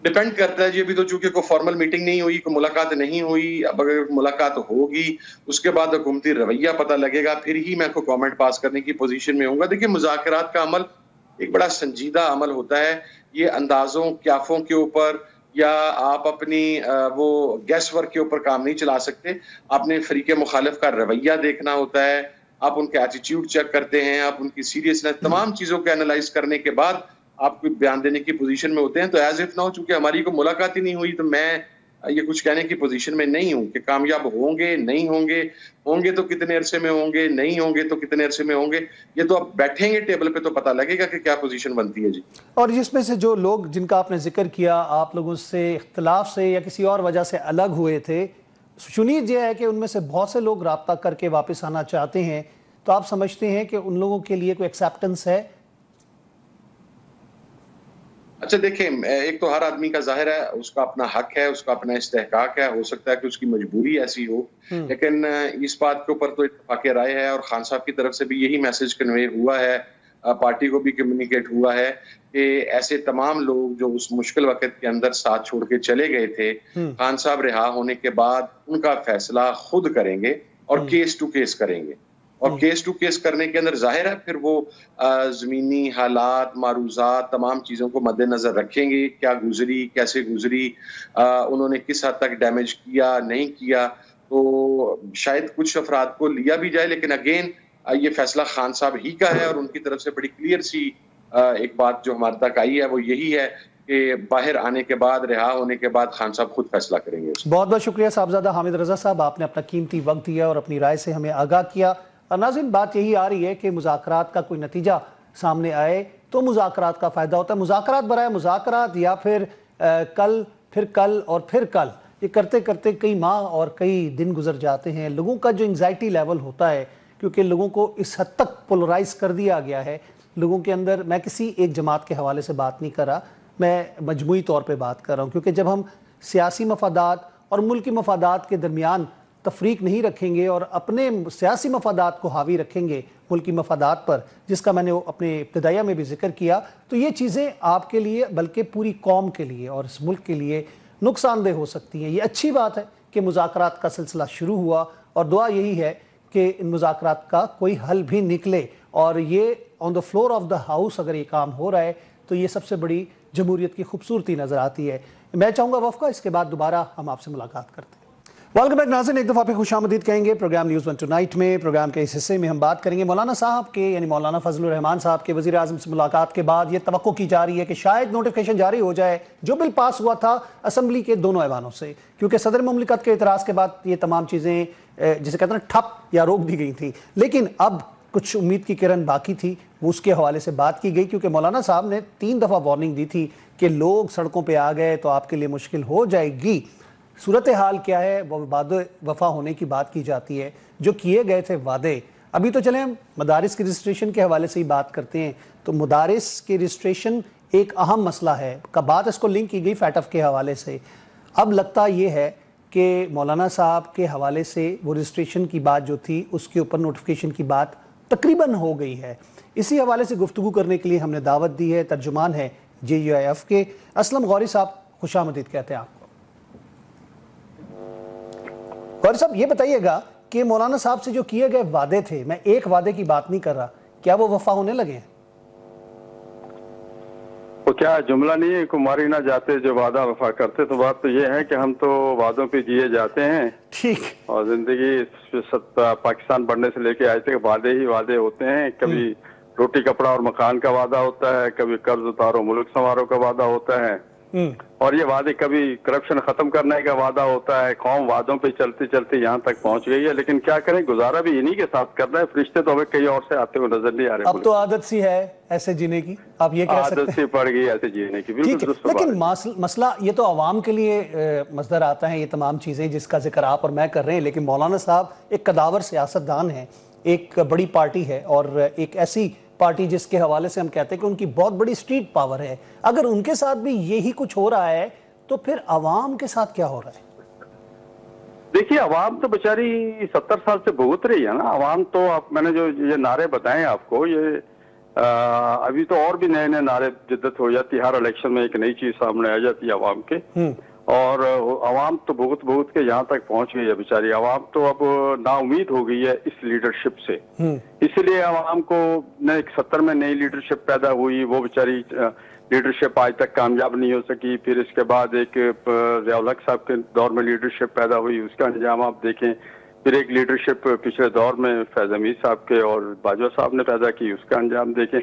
डिपेंड करता है जी। अभी तो चूंकि कोई फॉर्मल मीटिंग नहीं हुई, कोई मुलाकात नहीं हुई। अब अगर मुलाकात होगी उसके बाद हुकूमती रवैया पता लगेगा, फिर ही मैं कोई कमेंट पास करने की पोजीशन में होऊंगा। देखिए, मुज़ाकरात का अमल एक बड़ा संजीदा अमल होता है। ये अंदाजों क्याफों के ऊपर या आप अपनी वो गैस वर्क के ऊपर काम नहीं चला सकते। आपने फरीके मुखालिफ का रवैया देखना होता है, आप उनके एटीट्यूड चेक करते हैं, आप उनकी सीरियसनेस, तमाम चीजों को एनालाइज करने के बाद आप कोई बयान देने की पोजीशन में होते हैं। तो एज इफ ना हो, चूंकि हमारी कोई मुलाकात ही नहीं हुई, तो मैं ये कुछ कहने की पोजीशन में नहीं हूं कि कामयाब होंगे नहीं होंगे, होंगे तो कितने अरसे में होंगे, नहीं होंगे तो कितने अरसे में होंगे। ये तो अब बैठेंगे टेबल पे तो पता लगेगा कि क्या पोजीशन बनती है जी। और जिसमें से जो लोग जिनका आपने जिक्र किया, आप लोगों से इख्तिलाफ से या किसी और वजह से अलग हुए थे, सुनीद ये है कि उनमें से बहुत से लोग राब्ता करके वापस आना चाहते हैं, तो आप समझते हैं कि उन लोगों के लिए कोई एक्सेप्टेंस है? अच्छा देखिए, एक तो हर आदमी का जाहिर है उसका अपना हक है, उसका अपना इस्तेहकाक है, हो सकता है कि उसकी मजबूरी ऐसी हो, लेकिन इस बात के ऊपर तो इत्तेफाक राय है और खान साहब की तरफ से भी यही मैसेज कन्वे हुआ है पार्टी को भी कम्युनिकेट हुआ है कि ऐसे तमाम लोग जो उस मुश्किल वक्त के अंदर साथ छोड़ के चले गए थे, खान साहब रिहा होने के बाद उनका फैसला खुद करेंगे और केस टू केस करेंगे। और केस टू केस करने के अंदर जाहिर है फिर वो ज़मीनी हालात, मारूज़ात, तमाम चीज़ों को मद्देनज़र रखेंगे, क्या गुज़री, कैसे गुज़री, उन्होंने किस हद तक डैमेज किया, नहीं किया। तो शायद कुछ अफराद को लिया भी जाए, लेकिन अगेन ये फैसला खान साहब ही का है और उनकी तरफ से बड़ी क्लियर सी एक बात जो हमारे तक आई है वो यही है कि बाहर आने के बाद, रिहा होने के बाद खान साहब खुद फैसला करेंगे। बहुत बहुत शुक्रिया साहबजादा हामिद रजा साहब, आपने अपना कीमती वक्त दिया और अपनी राय से हमें आगाह किया। और नाज़रीन, बात यही आ रही है कि मुज़ाकरात का कोई नतीजा सामने आए तो मुज़ाकरात का फ़ायदा होता है। मुज़ाकरात बराए मुज़ाकरात या फिर कल, फिर कल और फिर कल, ये करते करते कई माह और कई दिन गुजर जाते हैं। लोगों का जो एंग्जाइटी लेवल होता है, क्योंकि लोगों को इस हद तक पोलराइज कर दिया गया है लोगों के अंदर। मैं किसी एक जमात के हवाले से बात नहीं कर रहा, मैं मजमूई तौर पे बात कर रहा हूँ, क्योंकि जब हम सियासी मफादात और मुल्की मफादात के दरमियान तफरीक नहीं रखेंगे और अपने सियासी मफादात को हावी रखेंगे मुल्की मफादात पर, जिसका मैंने अपने इब्तिदाइया में भी जिक्र किया, तो ये चीज़ें आपके लिए बल्कि पूरी कौम के लिए और इस मुल्क के लिए नुकसानदेह हो सकती हैं। ये अच्छी बात है कि मुज़ाकरात का सिलसिला शुरू हुआ और दुआ यही है कि इन मुज़ाकरात का कोई हल भी निकले और ये on the floor of the house अगर ये काम हो रहा है तो ये सबसे बड़ी जमहूरियत की खूबसूरती नज़र आती है। मैं चाहूँगा वफ़ा इसके बाद दोबारा हम आपसे मुलाकात करते हैं। वेलकम बैक नाज़रीन, एक दफ़ा फिर खुशामदीद कहेंगे प्रोग्राम न्यूज़ 1 टुनाइट में। प्रोग्राम के इस हिस्से में हम बात करेंगे मौलाना साहब के, यानी मौलाना फजलुर रहमान साहब के वज़ीर आज़म से मुलाकात के बाद ये तवक्को की जा रही है कि शायद नोटिफिकेशन जारी हो जाए जो बिल पास हुआ था असम्बली के दोनों ऐवानों से, क्योंकि सदर मुमलिकत के इतराज़ के बाद ये तमाम चीज़ें जिसे कहते हैं ठप या रोक दी गई थी। लेकिन अब कुछ उम्मीद की किरण बाकी थी, वो उसके हवाले से बात की गई, क्योंकि मौलाना साहब ने 3 दफ़ा वार्निंग दी थी कि लोग सड़कों पर आ गए तो आपके लिए मुश्किल हो जाएगी। सूरत हाल क्या है, वो वादे वफा होने की बात की जाती है, जो किए गए थे वादे। अभी तो चलें हम मदारिस के रजिस्ट्रेशन के हवाले से ही बात करते हैं। तो मदारिस के रजिस्ट्रेशन एक अहम मसला है, का बात इसको लिंक की गई फैटफ के हवाले से। अब लगता ये है कि मौलाना साहब के हवाले से वो रजिस्ट्रेशन की बात जो थी उसके ऊपर नोटिफिकेशन की बात तकरीबन हो गई है। इसी हवाले से गुफ्तगू करने के लिए हमने दावत दी है, तर्जुमान है JUIF के असलम गौरी साहब, खुशामदीद कहते हैं आपको। गौरी साहब, ये बताइएगा कि मौलाना साहब से जो किए गए वादे थे, मैं एक वादे की बात नहीं कर रहा, क्या वो वफा होने लगे हैं? तो क्या जुमला नहीं है, कुमारी ना जाते जो वादा वफा करते। तो बात तो ये है कि हम तो वादों पे जिए जाते हैं, ठीक, और जिंदगी पाकिस्तान बढ़ने से लेके आज तक वादे ही वादे होते हैं। कभी रोटी कपड़ा और मकान का वादा होता है, कभी कर्ज उतारो मुल्क संवारो का वादा होता है, और ये वादे कभी करप्शन खत्म करने का वादा होता है। कौम वादों पे चलते चलते यहाँ तक पहुंच गई है, लेकिन क्या करें, गुजारा भी इन्हीं के साथ कर रहे हैं। फरिश्ते तो हमें कहीं और से आते हुए नजर नहीं आ रहे। अब तो आदत सी है ऐसे जीने की, आप ये कह सकते हैं। आदत सी पड़ गई ऐसे जीने की, बिल्कुल। लेकिन मसला ये तो आवाम के लिए मसदर आता है, ये तमाम चीजें जिसका जिक्र आप और मैं कर रहे हैं। लेकिन मौलाना साहब एक कदावर सियासतदान है, एक बड़ी पार्टी है और एक ऐसी पार्टी जिसके हवाले से हम कहते हैं कि उनकी बहुत बड़ी स्ट्रीट पावर है। अगर उनके साथ भी यही कुछ हो रहा है तो फिर अवाम के साथ क्या हो रहा है? देखिए, अवाम तो बेचारी 70 साल से भुगत रही है ना। अवाम तो मैंने जो ये नारे बताए आपको, ये अभी तो और भी नए नए नारे जिद्दत हो जाती है। हर इलेक्शन में एक नई चीज सामने आ जाती है अवाम के, और अवाम तो भुगत के यहाँ तक पहुंच गई है बेचारी। अवाम तो अब नाउमीद हो गई है इस लीडरशिप से। इसलिए अवाम को न 70 में नई लीडरशिप पैदा हुई, वो बेचारी लीडरशिप आज तक कामयाब नहीं हो सकी। फिर इसके बाद एक ज़िया-उल हक साहब के दौर में लीडरशिप पैदा हुई, उसका अंजाम आप देखें। फिर एक लीडरशिप पिछले दौर में फैज हमीद साहब के और बाजवा साहब ने पैदा की, उसका अंजाम देखें।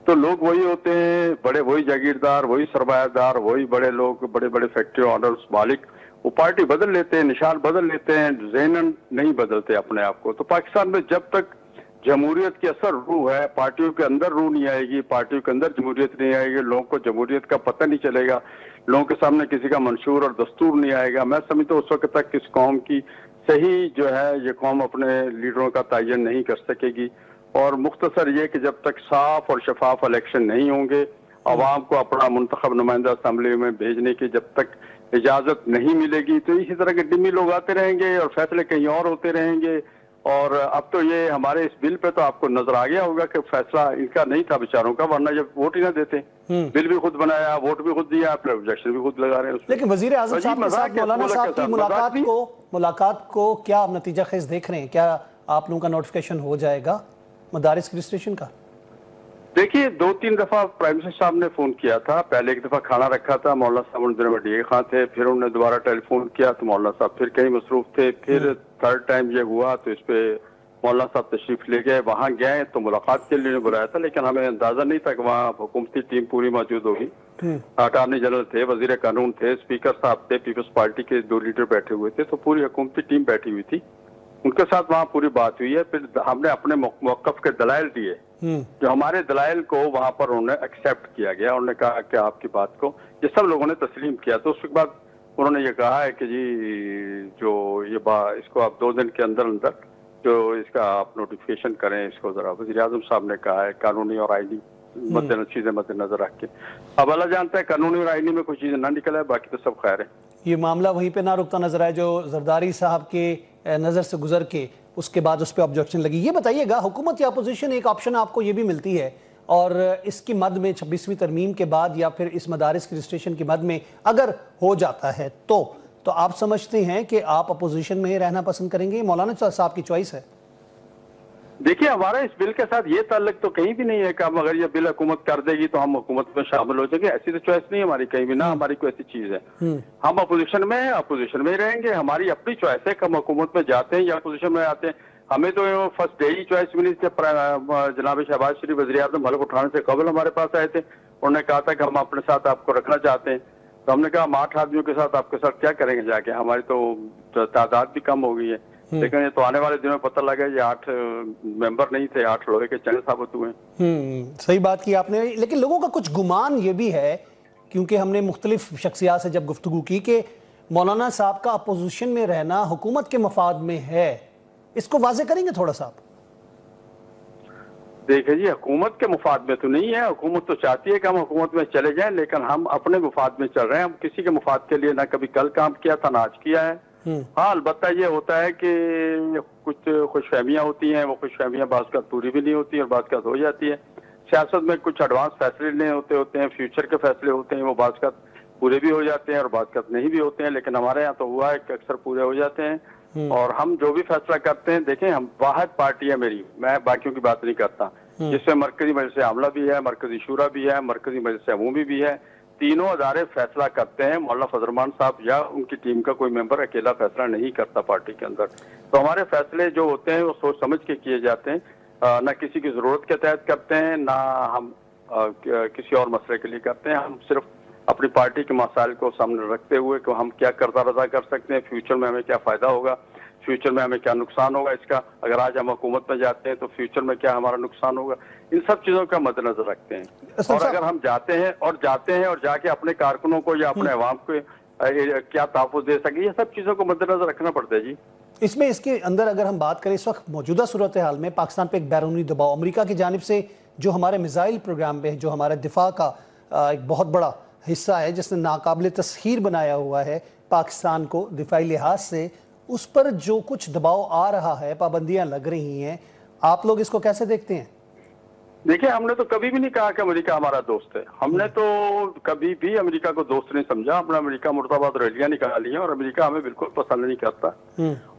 तो लोग वही होते हैं, बड़े वही जागीरदार, वही सरमायादार, वही बड़े लोग, बड़े बड़े फैक्ट्री ऑनर्स मालिक। वो पार्टी बदल लेते हैं, निशान बदल लेते हैं, ज़हनन नहीं बदलते अपने आप को। तो पाकिस्तान में जब तक जमहूरियत की असर रूह है, पार्टियों के अंदर रूह नहीं आएगी, पार्टियों के अंदर जमहूरियत नहीं आएगी, लोगों को जमहूरियत का पता नहीं चलेगा, लोगों के सामने किसी का मंशूर और दस्तूर नहीं आएगा, मैं समझता हूँ उस वक्त तक इस कौम की सही जो है ये कौम अपने लीडरों का तयन नहीं कर सकेगी। और मुख्तसर ये कि जब तक साफ और शफाफ इलेक्शन नहीं होंगे, अवाम को अपना मुंतखब नुमाइंदा असम्बली में भेजने की जब तक इजाजत नहीं मिलेगी, तो इसी तरह के डिमी लोग आते रहेंगे और फैसले कहीं और होते रहेंगे। और अब तो ये हमारे इस बिल पे तो आपको नजर आ गया होगा कि फैसला इनका नहीं था बेचारों का, वरना जब वोट ही ना देते। बिल भी खुद बनाया, वोट भी खुद दिया, फिर ऑब्जेक्शन भी खुद लगा रहे हैं उसमें। लेकिन वजीर आजम तो साहब के साथ मौलाना साहब की मुलाकात को क्या आप नतीजा खेज देख रहे हैं? क्या आप लोगों का नोटिफिकेशन हो जाएगा मदारिस की रजिस्ट्रेशन का? देखिए, 2-3 दफा प्राइम मिनिस्टर साहब ने फोन किया था। पहले एक दफा खाना रखा था, मौलाना साहब उन दिनों में डीए खां थे, फिर उन्होंने दोबारा टेलीफोन किया तो मौलाना साहब फिर कहीं मसरूफ थे। फिर थर्ड टाइम ये हुआ तो इस पे मौलाना साहब तशरीफ ले गए, वहां गए तो मुलाकात के लिए बुलाया था, लेकिन हमें अंदाजा नहीं था कि वहाँ हुकूमती टीम पूरी मौजूद होगी। अटॉर्नी जनरल थे, वजीर कानून थे, स्पीकर साहब थे, पीपल्स पार्टी के 2 लीडर बैठे हुए थे, तो पूरी हुकूमती टीम बैठी हुई थी। उनके साथ वहाँ पूरी बात हुई है। फिर हमने अपने मौकफ के दलाइल दिए, जो हमारे दलाइल को वहां पर उन्होंने एक्सेप्ट किया गया। उन्होंने कहा कि आपकी बात को ये सब लोगों ने तस्लीम किया। तो उसके बाद उन्होंने ये कहा है कि जी जो ये इसको आप 2 दिन के अंदर अंदर जो इसका आप नोटिफिकेशन करें इसको जरा। वज़ीर आज़म साहब ने कहा है कानूनी और आईनी चीजें मद्देनजर रख के। अब अल्लाह जानता है कानूनी और आईनी में कुछ चीजें ना निकला है, बाकी तो सब खैर है। ये मामला वहीं पे ना रुकता नजर आए जो जरदारी साहब के नज़र से गुजर के उसके बाद उस पर ऑब्जेक्शन लगी। ये बताइएगा, हुकूमत या अपोजिशन एक ऑप्शन आपको ये भी मिलती है और इसकी मद में 26वीं तरमीम के बाद या फिर इस मदारिस की रजिस्ट्रेशन की मद में अगर हो जाता है तो आप समझते हैं कि आप अपोजिशन में ही रहना पसंद करेंगे? मौलाना साहब की चॉइस है। देखिए, हमारा इस बिल के साथ ये ताल्लुक तो कहीं भी नहीं है कि हम अगर ये बिल हुकूमत कर देगी तो हम हुकूमत में शामिल हो जाएंगे। ऐसी तो चॉइस नहीं है हमारी कहीं भी, ना हमारी कोई ऐसी चीज है। हम अपोजिशन में हैं, अपोजिशन में ही रहेंगे। हमारी अपनी चॉइस है कि हम हुकूमत में जाते हैं या अपोजिशन में आते हैं। हमें तो फर्स्ट डे ही चॉइस मिली थी। जनाब शहबाज शरीफ वज़ीर आज़म हल्फ उठाने से कबल हमारे पास आए थे, उन्होंने कहा था कि हम अपने साथ आपको रखना चाहते हैं। तो हमने कहा हम 8 आदमियों के साथ आपके साथ क्या करेंगे जाके, हमारी तो तादाद भी कम हो गई है। लेकिन ये तो आने वाले दिनों में पता लगा ये 8 मेंबर नहीं थे, 8 लोहे के चने साबित हुए। सही बात की आपने। लेकिन लोगों का कुछ गुमान ये भी है, क्योंकि हमने मुख्तलिफ शख्सियात से जब गुफ्तगू की, कि मौलाना साहब का अपोजिशन में रहना हुकूमत के मफाद में है। इसको वाजे करेंगे थोड़ा सा? देखिए जी, हुकूमत के मुफाद में तो नहीं है। हुकूमत तो चाहती है कि हम हुकूमत में चले जाएं, लेकिन हम अपने मुफाद में चल रहे हैं। हम किसी के मुफाद के लिए ना कभी कल काम किया था ना आज किया है। हाँ, अलबत्ता ये होता है कि कुछ खुशफहमियां होती हैं, वो खुशफहमियां बाज़ पूरी भी नहीं होती और बाज़ हो जाती है। सियासत में कुछ एडवांस फैसले नहीं होते हैं, फ्यूचर के फैसले होते हैं, वो बाज़ पूरे भी हो जाते हैं और बाज़ नहीं भी होते हैं। लेकिन हमारे यहाँ तो हुआ है कि अक्सर पूरे हो जाते हैं। और हम जो भी फैसला करते हैं, देखें हम वाहिद पार्टी है मेरी, मैं बाकियों की बात नहीं करता, जिसमें मरकजी मजलिस आमला भी है, मरकजी शूरा भी है, मरकजी मजलिस अमूमी भी है। तीनों अदारे फैसला करते हैं। मौलाना फजलरहमान साहब या उनकी टीम का कोई मेंबर अकेला फैसला नहीं करता पार्टी के अंदर। तो हमारे फैसले जो होते हैं वो सोच समझ के किए जाते हैं, ना किसी की जरूरत के तहत करते हैं, ना हम किसी और मसले के लिए करते हैं। हम सिर्फ अपनी पार्टी के मसाइल को सामने रखते हुए कि हम क्या करदार अदा कर सकते हैं, फ्यूचर में हमें क्या फायदा होगा, फ्यूचर में हमें क्या नुकसान होगा इसका, अगर आज हम हुकूमत में जाते हैं तो फ्यूचर में क्या हमारा नुकसान होगा, इन सब चीजों का मद्देनजर रखते हैं। और अगर हम जाते हैं और जाके अपने कारकुनों को या अपने अवाम को क्या तहफ़्फ़ुज़ दे सके, ये सब चीजों को मद्देनजर रखना पड़ता है जी। इसमें इसके अंदर अगर हम बात करें, इस वक्त मौजूदा सूरत हाल में पाकिस्तान पे एक बैरूनी दबाव अमेरिका की जानिब से जो हमारे मिसाइल प्रोग्राम पे, जो हमारे दिफा का एक बहुत बड़ा हिस्सा है, जिसने नाकाबिल तस्खीर बनाया हुआ है पाकिस्तान को दिफाई लिहाज से, उस पर जो कुछ दबाव आ रहा है, पाबंदियां लग रही हैं, आप लोग इसको कैसे देखते हैं? देखिए, हमने तो कभी भी नहीं कहा कि अमेरिका हमारा दोस्त है। हमने तो कभी भी अमेरिका को दोस्त नहीं समझा। हमने अमेरिका मुर्दाबाद रैलियां निकाली हैं और अमेरिका हमें बिल्कुल पसंद नहीं करता।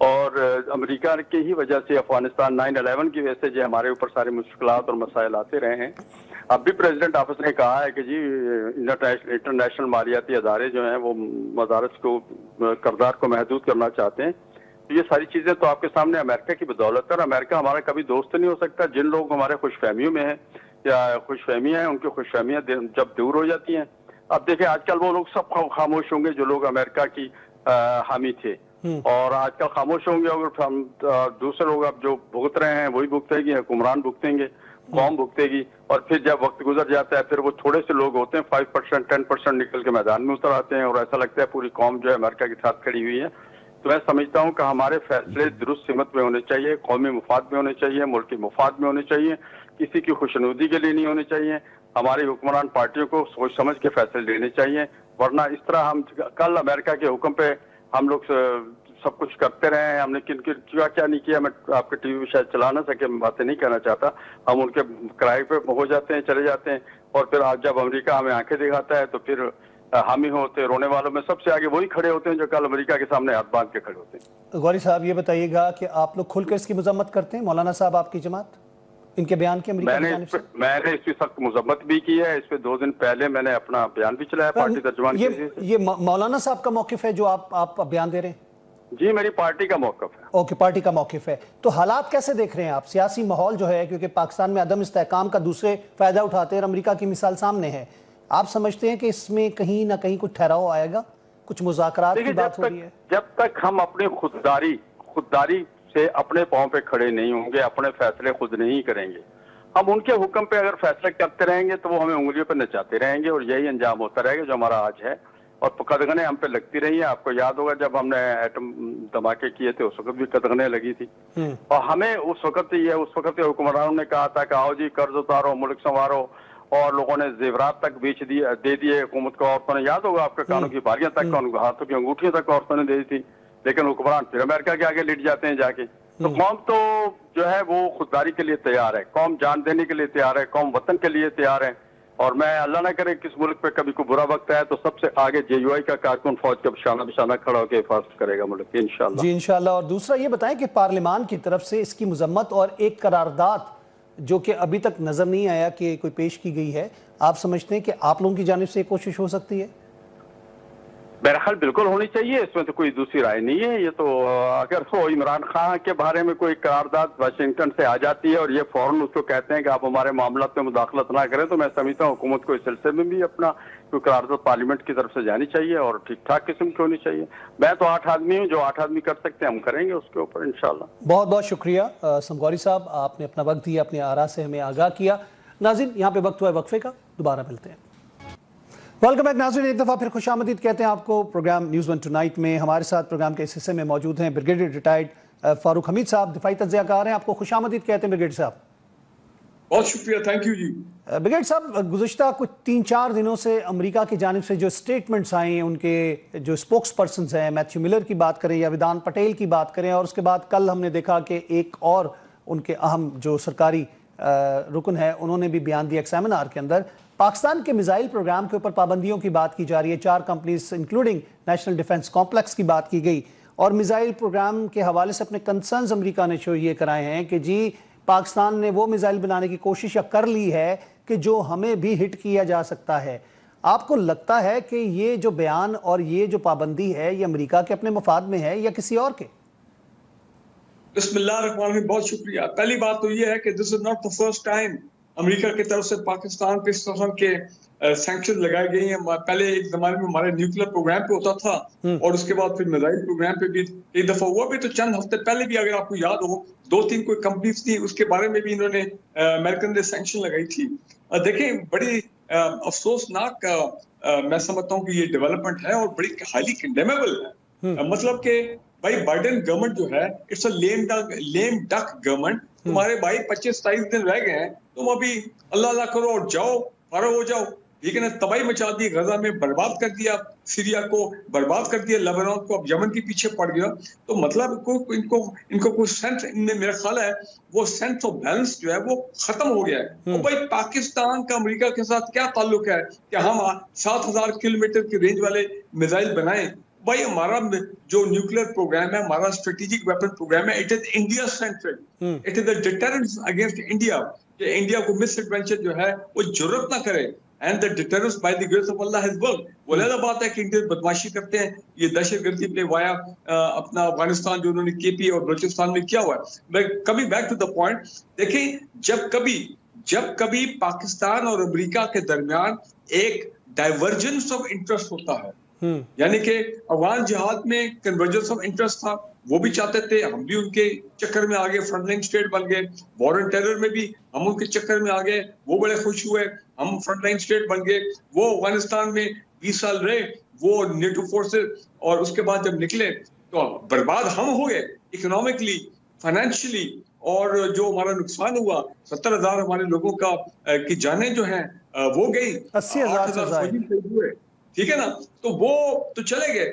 और अमेरिका की ही वजह से अफगानिस्तान 9/11 की वजह से जो हमारे ऊपर सारे मुश्किलात और मसाइल आते रहे हैं। अब भी प्रेसिडेंट ऑफिस ने कहा है कि जी इंटरनेशनल मालियाती अदारे जो हैं वो मदारस को करदार को महदूद करना चाहते हैं। ये सारी चीजें तो आपके सामने अमेरिका की बदौलत है। अमेरिका हमारा कभी दोस्त नहीं हो सकता। जिन लोग हमारे खुशफहमियों में हैं या खुशफहमियां हैं, उनकी खुशफहमियां जब दूर हो जाती हैं। अब देखिए, आजकल वो लोग सब खामोश होंगे जो लोग अमेरिका की हामी थे, और आजकल खामोश होंगे। अगर हम दूसरे लोग अब जो भुगत रहे हैं वही भुगतेगी, हुक्मरान भुगतेंगे, कौम भुगतेगी। और फिर जब वक्त गुजर जाता है फिर वो थोड़े से लोग होते हैं 5% 10% निकल के मैदान में उतर आते हैं और ऐसा लगता है पूरी कौम जो है अमेरिका के साथ खड़ी हुई है। तो मैं समझता हूं कि हमारे फैसले दुरुस्त सिमत में होने चाहिए, कौमी मुफाद में होने चाहिए, मुल्की मुफाद में होने चाहिए, किसी की खुशनुदी के लिए नहीं होने चाहिए। हमारी हुक्मरान पार्टियों को सोच समझ के फैसले लेने चाहिए, वरना इस तरह हम कल अमेरिका के हुक्म पे हम लोग सब कुछ करते रहे हैं। हमने किन किन क्या क्या नहीं किया, मैं आपके टीवी पे शायद चला ना सके, मैं बातें नहीं कहना चाहता। हम उनके किराए पे हो जाते हैं, चले जाते हैं, और फिर आज जब अमेरिका हमें आंखें दिखाता है तो फिर हम ही होते रोने वालों में सबसे आगे वही खड़े होते हैं जो कल अमेरिका के सामने हाथ बांध के खड़े होते हैं। गौरी साहब, ये बताइएगा कि आप लोग खुलकर इसकी मजम्मत करते हैं? मौलाना साहब, आपकी जमात इनके बयान की अमेरिका की जानिब से? मैंने इसकी सख्त मजम्मत भी की है। इस पे 2 दिन पहले मैंने अपना बयान भी चलाया पार्टी तर्जुमान के लिए। ये मौलाना साहब का मौकिफ है जो आप बयान दे रहे हैं? जी, मेरी पार्टी का मौकिफ है। ओके, पार्टी का मौकिफ है। तो हालात कैसे देख रहे हैं आप? सियासी माहौल जो है, क्योंकि पाकिस्तान में अदम इस्तेहकाम का दूसरे फायदा उठाते हैं और अमेरिका की मिसाल सामने है, आप समझते हैं कि इसमें कहीं ना कहीं कुछ ठहराव आएगा, कुछ मुज़ाकरात की बात हो रही है? जब तक हम अपनी खुददारी से अपने पांव पे खड़े नहीं होंगे, अपने फैसले खुद नहीं करेंगे, हम उनके हुक्म पे अगर फैसले करते रहेंगे तो वो हमें उंगलियों पे नचाते रहेंगे और यही अंजाम होता रहेगा जो हमारा आज है। और कदगने हम पे लगती रही है। आपको याद होगा जब हमने एटम धमाके किए थे उस वक्त भी कदगने लगी थी, और हमें उस वक्त के हुक्मरानों ने कहा था कि आओ जी कर्ज उतारो, मुल्क संवारो, और लोगों ने जेवरात तक दे दिए हुकूमत को। औरतों ने, याद होगा आपके, कानों की बालियां तक, हाथों की अंगूठियां तक औरतों ने दे दी थी, लेकिन हुक्मरान फिर अमेरिका के आगे लिट जाते हैं जाके। तो कौम तो जो है वो खुददारी के लिए तैयार है, कौम जान देने के लिए तैयार है, कौम वतन के लिए तैयार है। और मैं अल्लाह ना करे किस मुल्क पे कभी कोई बुरा वक्त आए तो सबसे आगे JUI का कारकुन फौज का बिशाना खड़ा होकर हिफाजत करेगा मुल्क की, इंशाल्लाह। जी इंशाल्लाह। और दूसरा ये बताएं कि पार्लियामान की तरफ से इसकी मजम्मत और एक करारदाद जो कि अभी तक नजर नहीं आया कि कोई पेश की गई है, आप समझते हैं कि आप लोगों की जानिब से कोशिश हो सकती है? बहरहाल बिल्कुल होनी चाहिए, इसमें तो कोई दूसरी राय नहीं है। ये तो अगर वो इमरान खान के बारे में कोई करारदाद वाशिंगटन से आ जाती है और ये फौरन उसको कहते हैं कि आप हमारे मामलात में मुदाखलत ना करें, तो मैं समझता हूँ हुकूमत को इस सिलसिले में भी अपना कोई करारदाद पार्लियामेंट की तरफ से जानी चाहिए और ठीक ठाक किस्म की होनी चाहिए। मैं तो 8 आदमी हूँ, जो 8 आदमी कर सकते हैं हम करेंगे उसके ऊपर इंशाल्लाह। बहुत बहुत शुक्रिया समगौरी साहब, आपने अपना वक्त दिया, अपनी आरा से हमें आगाह किया। नाज़रीन, यहाँ पे वक्त हुआ है वक्फे का, दोबारा मिलते हैं। वेलकम बैक नाज़रीन, एक दफ़ा फिर खुशामदीद कहते हैं आपको प्रोग्राम न्यूज़ 1 टुनाइट में। हमारे साथ प्रोग्राम के इस हिस्से में मौजूद हैं ब्रिगेडियर रिटायर्ड फारूक हमीद साहब, दिफाई तज्ज़ियाकार हैं। आपको खुशामदीद कहते हैं ब्रिगेडियर साहब। बहुत शुक्रिया, थैंक यू जी। ब्रिगेडियर साहब, गुज़िश्ता कुछ 3-4 दिनों से अमेरिका की जानिब से जो स्टेटमेंट्स आए हैं, उनके जो स्पोक्स पर्सन हैं, मैथ्यू मिलर की बात करें या विधान पटेल की बात करें, और उसके बाद कल हमने देखा कि एक और उनके अहम जो सरकारी रुकन है उन्होंने भी बयान दिया एक सेमिनार के अंदर। पाकिस्तान के मिसाइल प्रोग्राम के ऊपर पाबंदियों की बात की जा रही है, 4 companies including national defence complex की बात की गई, और मिसाइल प्रोग्राम के हवाले से अपने कंसर्न्स अमेरिका ने शो ये कराए हैं कि जी पाकिस्तान ने वो मिसाइल बनाने की कोशिश कर ली है कि जो हमें भी हिट किया जा सकता है। आपको लगता है कि ये जो बयान और ये जो पाबंदी है ये अमेरिका के अपने मफाद में है या किसी और के? बिस्मिल्लाहिर्रहमानिर्रहीम, बहुत शुक्रिया। पहली बात तो ये है कि this is not the first time America की तरफ से पाकिस्तान पे इस तरह के सैंक्शन लगाए गए हैं। पहले एक जमाने में हमारे न्यूक्लियर प्रोग्राम पे होता था और उसके बाद फिर मिसाइल प्रोग्राम पे भी एक दफा हुआ भी, तो चंद हफ्ते पहले भी अगर आपको याद हो 2-3 कोई कंपनीज थी उसके बारे में भी इन्होंने अमेरिकन ने सैंक्शन लगाई थी। देखें, बड़ी अफसोसनाक मैं समझता हूँ कि ये डेवलपमेंट है और बड़ी हाईली कंडेमेबल है। मतलब कि भाई बाइडेन गवर्नमेंट जो है it's a lame duck government. तुम्हारे भाई 25-27 दिन रह गए हैं, तुम अभी अल्लाह करो और जाओ, फारग हो जाओ। लेकिन तबाही मचा दी, गजा में बर्बाद कर दिया, सीरिया को बर्बाद कर दिया, लेबनान को, अब यमन के पीछे पड़ गया। तो मतलब इनको कोई सेंस, इनमें मेरा ख्याल है वो सेंस ऑफ बैलेंस जो है वो खत्म हो गया है। तो भाई पाकिस्तान का अमेरिका के साथ क्या ताल्लुक है कि हम 7,000 किलोमीटर की रेंज वाले मिसाइल बनाएं? भाई हमारा जो न्यूक्लियर प्रोग्राम है, हमारा स्ट्रेटेजिक वेपन प्रोग्राम है, it is India centric, it is a deterrence against India. कि इंडिया को मिस एडवेंचर जो है वो जरूरत ना करे, and the deterrence by the grace of Allah has worked. वो अलग बात है कि इंडिया बदमाशी करते हैं, ये दहशतगर्दी पे वाया अपना अफगानिस्तान जो उन्होंने केपी और बलूचिस्तान में किया हुआ है। Coming back to the point, देखिए जब कभी पाकिस्तान और अमेरिका के दरमियान एक डाइवर्जेंस ऑफ इंटरेस्ट होता है, यानी कि अफगान जिहाद में कन्वर्जेंस ऑफ इंटरेस्ट था, वो भी चाहते थे, हम भी उनके चक्कर में आ गए, फ्रंटलाइन स्टेट बन गए। वॉर एंड टेरर में भी हम उनके चक्कर में आ गए, वो बड़े खुश हुए, हम फ्रंटलाइन स्टेट बन गए। वो अफगानिस्तान में 20 साल रहे, वो नेटो फोर्सेस, और उसके बाद जब निकले तो बर्बाद हम हो गए इकोनॉमिकली, फाइनेंशियली, और जो हमारा नुकसान हुआ 70,000 हमारे लोगों का की जानें जो हैं वो गई, 80,000 हुए, ठीक है ना। तो वो तो चले गए।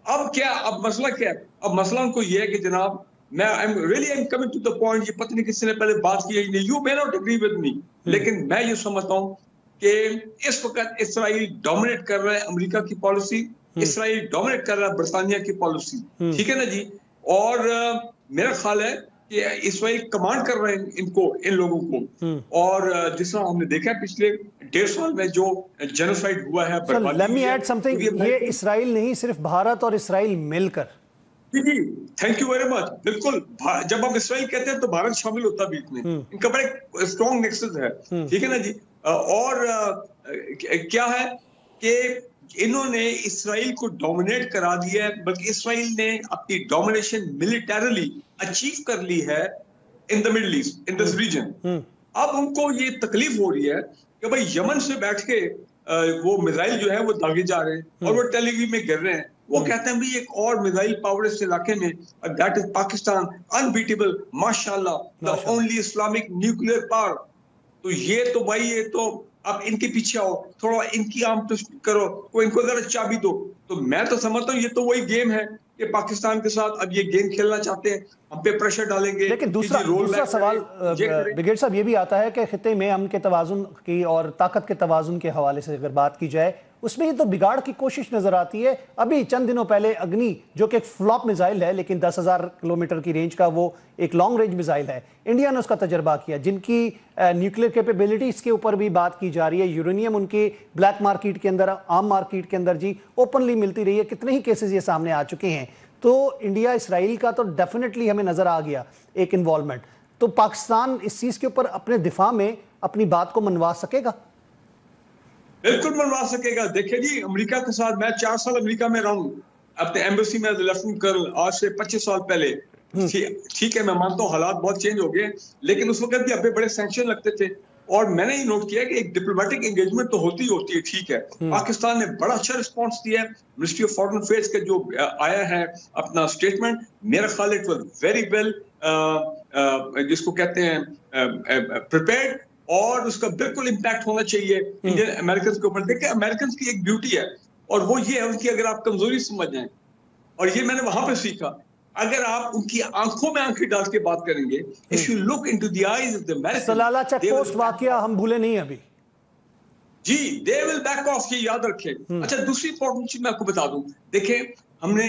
अब क्या, अब मसला क्या है? अब मसला उनको ये है कि जनाब, मैं I am coming to the point, ये पता नहीं किसी ने पहले बात की है, you may not agree with me, लेकिन मैं ये समझता हूँ कि इस वक्त इसराइल डोमिनेट कर रहा है अमेरिका की पॉलिसी, इसराइल डोमिनेट कर रहा है बरतानिया की पॉलिसी, ठीक है ना जी। और मेरा ख्याल है कि इसराइल कमांड कर रहे हैं इनको, इन लोगों को। और जिस तरह हमने देखा है पिछले 1.5 साल में जो जेनोसाइड हुआ है, लेट मी ऐड समथिंग, ये इसराइल नहीं, सिर्फ भारत और इसराइल मिलकर। जी, थैंक यू वेरी मच। बिल्कुल, जब हम इसराइल कहते हैं तो भारत शामिल होता भी इसमें, इनका बड़ा स्ट्रॉन्ग नेक्सस है, ठीक है ना जी। और क्या है कि इन्होंने इसराइल को डोमिनेट करा दिया है, बल्कि इसराइल ने अपनी डोमिनेशन मिलिटरली अचीव कर ली है in the Middle East, in this region. अब उनको ये तकलीफ हो रही है कि भाई यमन से बैठ के वो मिसाइल जो है वो दागे जा रहे हैं और वो टेल अवीव में गिर रहे हैं। वो कहते हैं भी एक और मिसाइल पावर इस इलाके में, दैट इज पाकिस्तान, अनबीटेबल, माशाल्लाह, the only Islamic nuclear power. तो ये तो भाई, ये तो अब इनके पीछे आओ, थोड़ा इनकी आर्म ट्विस्ट करो, कोई इनको जरा चाबी दो। तो मैं तो समझता हूँ ये तो वही गेम है कि पाकिस्तान के साथ अब ये गेम खेलना चाहते हैं, हम पे प्रेशर डालेंगे। लेकिन दूसरा सवाल ब्रिगेड साहब ये भी आता है कि खित्ते में अमन के तवाजुन की और ताकत के तवाजुन के हवाले से अगर बात की जाए, उसमें ये तो बिगाड़ की कोशिश नजर आती है। अभी चंद दिनों पहले अग्नि, जो कि एक फ्लॉप मिसाइल है लेकिन 10,000 किलोमीटर की रेंज का वो एक लॉन्ग रेंज मिसाइल है, इंडिया ने उसका तजर्बा किया, जिनकी न्यूक्लियर कैपेबिलिटीज के ऊपर भी बात की जा रही है। यूरेनियम उनके ब्लैक मार्केट के अंदर, आम मार्केट के अंदर जी ओपनली मिलती रही है, कितने ही केसेस ये सामने आ चुके हैं। तो इंडिया इसराइल का तो डेफिनेटली हमें नजर आ गया एक इन्वॉल्वमेंट। तो पाकिस्तान इस चीज के ऊपर अपने दिफा में अपनी बात को मनवा सकेगा? बिल्कुल मनवा सकेगा। देखिए जी, अमेरिका के साथ मैं 4 साल अमेरिका में रहा हूँ, अपने एम्बेसी में लेफ्टिनेंट कर्नल, आज से 25 साल पहले। ठीक है, मैं मानता हूँ हालात बहुत चेंज हो गए, लेकिन उस वक्त भी अब बड़े सैंक्शन लगते थे। और मैंने ये नोट किया कि एक डिप्लोमेटिक एंगेजमेंट तो होती है, ठीक है। पाकिस्तान ने बड़ा अच्छा रिस्पांस दिया है। मिनिस्ट्री ऑफ फॉरेन अफेयर्स का जो आया है अपना स्टेटमेंट, मेरा ख्याल इट वाज वेरी वेल, जिसको कहते हैं प्रिपेयर्ड, और उसका बिल्कुल इम्पैक्ट होना चाहिए इंडियन अमेरिकन के ऊपर। देखिए, अमेरिकन की एक ब्यूटी है और वो ये है उनकी, अगर आप कमजोरी समझ जाएं, और ये मैंने वहां पे सीखा, अगर आप उनकी आंखों में आंखें डाल के बात करेंगे, if you look into the eyes of the American, Salala check post वाकया हम भूले नहीं अभी जी, दे विल बैक ऑफ, ये याद रखें। अच्छा, दूसरी इंपॉर्टेंट चीज मैं आपको बता दूं, देखें हमने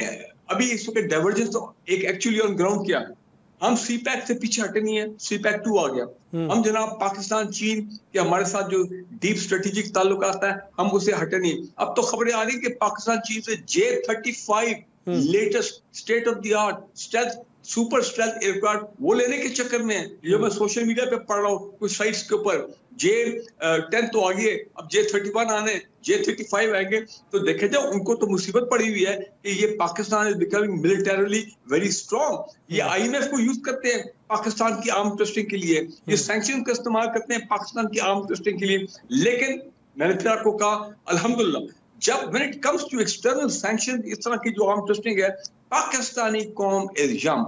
अभी इस वक्त डाइवर्जेंस तो एक एक्चुअली ऑन ग्राउंड किया है। हम सीपैक से पीछे हटे नहीं है, सीपैक 2 आ गया। हम जनाब पाकिस्तान, चीन के हमारे साथ जो डीप स्ट्रेटेजिक ताल्लुकात है, हम उसे हटे नहीं। अब तो खबरें आ रही कि पाकिस्तान चीन से J-35 latest state of the art stealth, super stealth aircraft वो लेने के चक्कर में है। जो मैं सोशल मीडिया पे पढ़ रहा हूँ कुछ साइट्स के ऊपर, J-10 तो आ गई है, अब J-31 आने, J-35 आएंगे। तो देखे जाओ, उनको तो मुसीबत पड़ी हुई है कि ये Pakistan is becoming militarily very strong. ये IMF को यूज करते हैं पाकिस्तान की आर्म ट्विस्टिंग के लिए, ये सैंक्शन का इस्तेमाल करते हैं पाकिस्तान की आर्म ट्विस्टिंग के लिए। लेकिन मैंने फिर आपको कहा, अल्हम्दुलिल्लाह, जब when it comes to external sanction, इस तरह की जो आर्म ट्विस्टिंग है, पाकिस्तानी कौम इज यंग।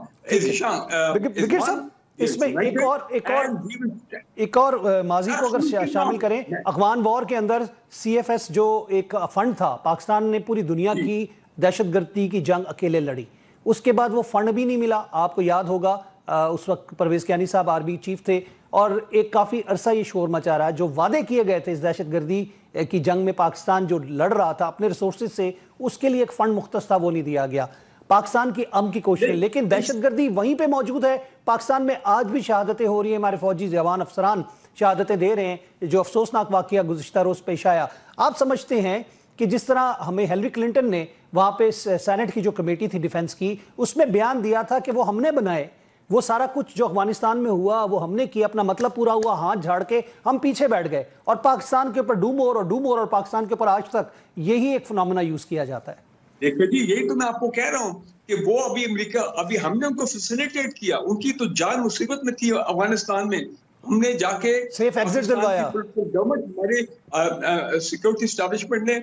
इसमें एक और माजी को अगर शामिल करें, अफगान वॉर के अंदर CFS जो एक फंड था, पाकिस्तान ने पूरी दुनिया की दहशतगर्दी की जंग अकेले लड़ी, उसके बाद वो फंड भी नहीं मिला। आपको याद होगा उस वक्त परवेज कियानी साहब आर्मी चीफ थे, और एक काफ़ी अरसा ये शोर मचा रहा है। जो वादे किए गए थे इस दहशतगर्दी की जंग में, पाकिस्तान जो लड़ रहा था अपने रिसोर्सेज से, उसके लिए एक फंड मुख्तस था, वो नहीं दिया गया। पाकिस्तान की की कोशिश, लेकिन दहशतगर्दी वहीं पे मौजूद है। पाकिस्तान में आज भी शहादतें हो रही हैं, हमारे फौजी जवान अफसरान शहादतें दे रहे हैं, जो अफसोसनाक वाकया गुज़िश्ता रोज़ पेश आया। आप समझते हैं कि जिस तरह हमें हिलरी क्लिंटन ने वहाँ पे सेनेट की जो कमेटी थी डिफेंस की, उसमें बयान दिया था कि वो हमने बनाए, वो सारा कुछ जो अफगानिस्तान में हुआ वो हमने किया, अपना मतलब पूरा हुआ, हाथ झाड़ के हम पीछे बैठ गए, और पाकिस्तान के ऊपर डू मोर और पाकिस्तान के ऊपर आज तक यही एक फिनोमेना यूज किया जाता है। देखिए जी, यही तो मैं आपको कह रहा हूँ कि वो अभी अमेरिका, अभी हमने उनको फैसिलिटेट किया, उनकी तो जान मुसीबत में थी अफगानिस्तान में, हमने जाके सेफ एग्जिट दिलवाया। गवर्नमेंट, हमारे सिक्योरिटी एस्टैब्लिशमेंट ने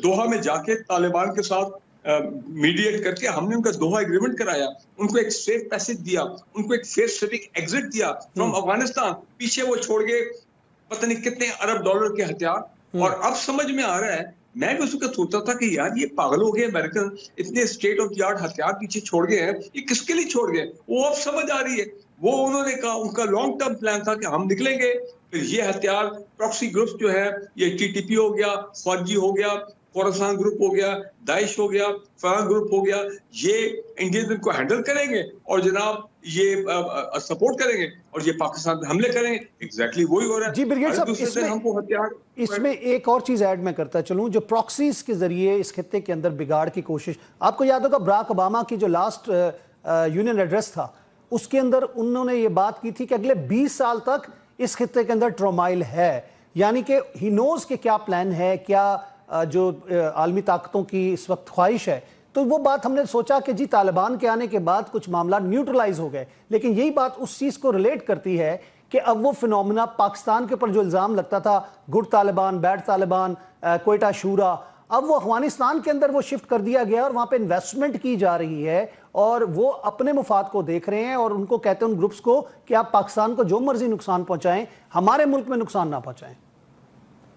दोहा में जाके तालिबान के साथ मीडिएट करके हमने उनका दोहा एग्रीमेंट कराया, उनको एक सेफ पैसेज दिया, उनको एक पेसिफिक एग्जिट दिया फ्रॉम अफगानिस्तान। पीछे वो छोड़ गए पता नहीं कितने अरब डॉलर के हथियार, और अब समझ में आ रहा है, मैं भी उसको सोचता था कि यार ये पागल हो गए अमेरिकन, इतने स्टेट ऑफ द आर्ट हथियार पीछे छोड़ गए हैं, ये किसके लिए छोड़ गए? वो अब समझ आ रही है। वो उन्होंने कहा, उनका लॉन्ग टर्म प्लान था कि हम निकलेंगे, फिर ये हथियार प्रॉक्सी ग्रुप्स जो है, ये टीटीपी हो गया, फौजी हो गया, खोरासान ग्रुप हो गया, दाइश हो गया, फलान ग्रुप हो गया, ये इंडियन को हैंडल करेंगे और जनाब ये सपोर्ट करेंगे और ये पाकिस्तान पे हमले करेंगे। एग्जैक्टली वही हो रहा है जी ब्रिगेड साहब, इसमें एक और चीज ऐड मैं करता चलूं, जो प्रॉक्सीज के जरिए इस खित्ते के अंदर बिगाड़ की कोशिश, आपको याद होगा बराक ओबामा की जो लास्ट यूनियन एड्रेस था, उसके अंदर उन्होंने ये बात की थी कि अगले 20 साल तक इस खित्ते के अंदर ट्रोमाइल है, यानी कि ही नोज के क्या प्लान है, क्या जो आलमी ताकतों की इस वक्त ख्वाहिश है। तो वो बात हमने सोचा कि जी तालिबान के आने के बाद कुछ मामला न्यूट्रलाइज हो गए, लेकिन यही बात उस चीज़ को रिलेट करती है कि अब वो फिनोमिना पाकिस्तान के ऊपर जो इल्ज़ाम लगता था, गुड तालिबान, बैड तालिबान, क्वेटा शूरा, अब वो अफगानिस्तान के अंदर वो शिफ्ट कर दिया गया और वहाँ पे इन्वेस्टमेंट की जा रही है और वो अपने मुफाद को देख रहे हैं और उनको कहते हैं उन ग्रुप्स को कि आप पाकिस्तान को जो मर्जी नुकसान पहुँचाएं, हमारे मुल्क में नुकसान ना पहुँचाएं।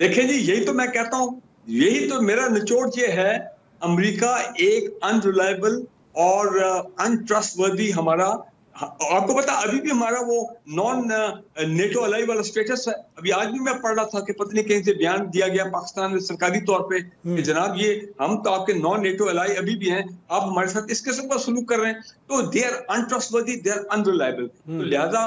देखिए जी, यही तो मैं कहता हूँ, यही तो मेरा निचोड़ ये है, अमेरिका एक अनरिलायबल और अनट्रस्टवर्दी हमारा, आपको पता अभी भी हमारा वो नॉन नेटो अलाई वाला स्टेटस है। अभी आज भी मैं पढ़ रहा था कि पत्नी कहीं से बयान दिया गया पाकिस्तान में सरकारी तौर पे कि जनाब ये हम तो आपके नॉन नेटो अलाई अभी भी हैं, आप हमारे साथ इस किस्म का सलूक कर रहे हैं, तो they are untrustworthy, they are unreliable. तो लिहाजा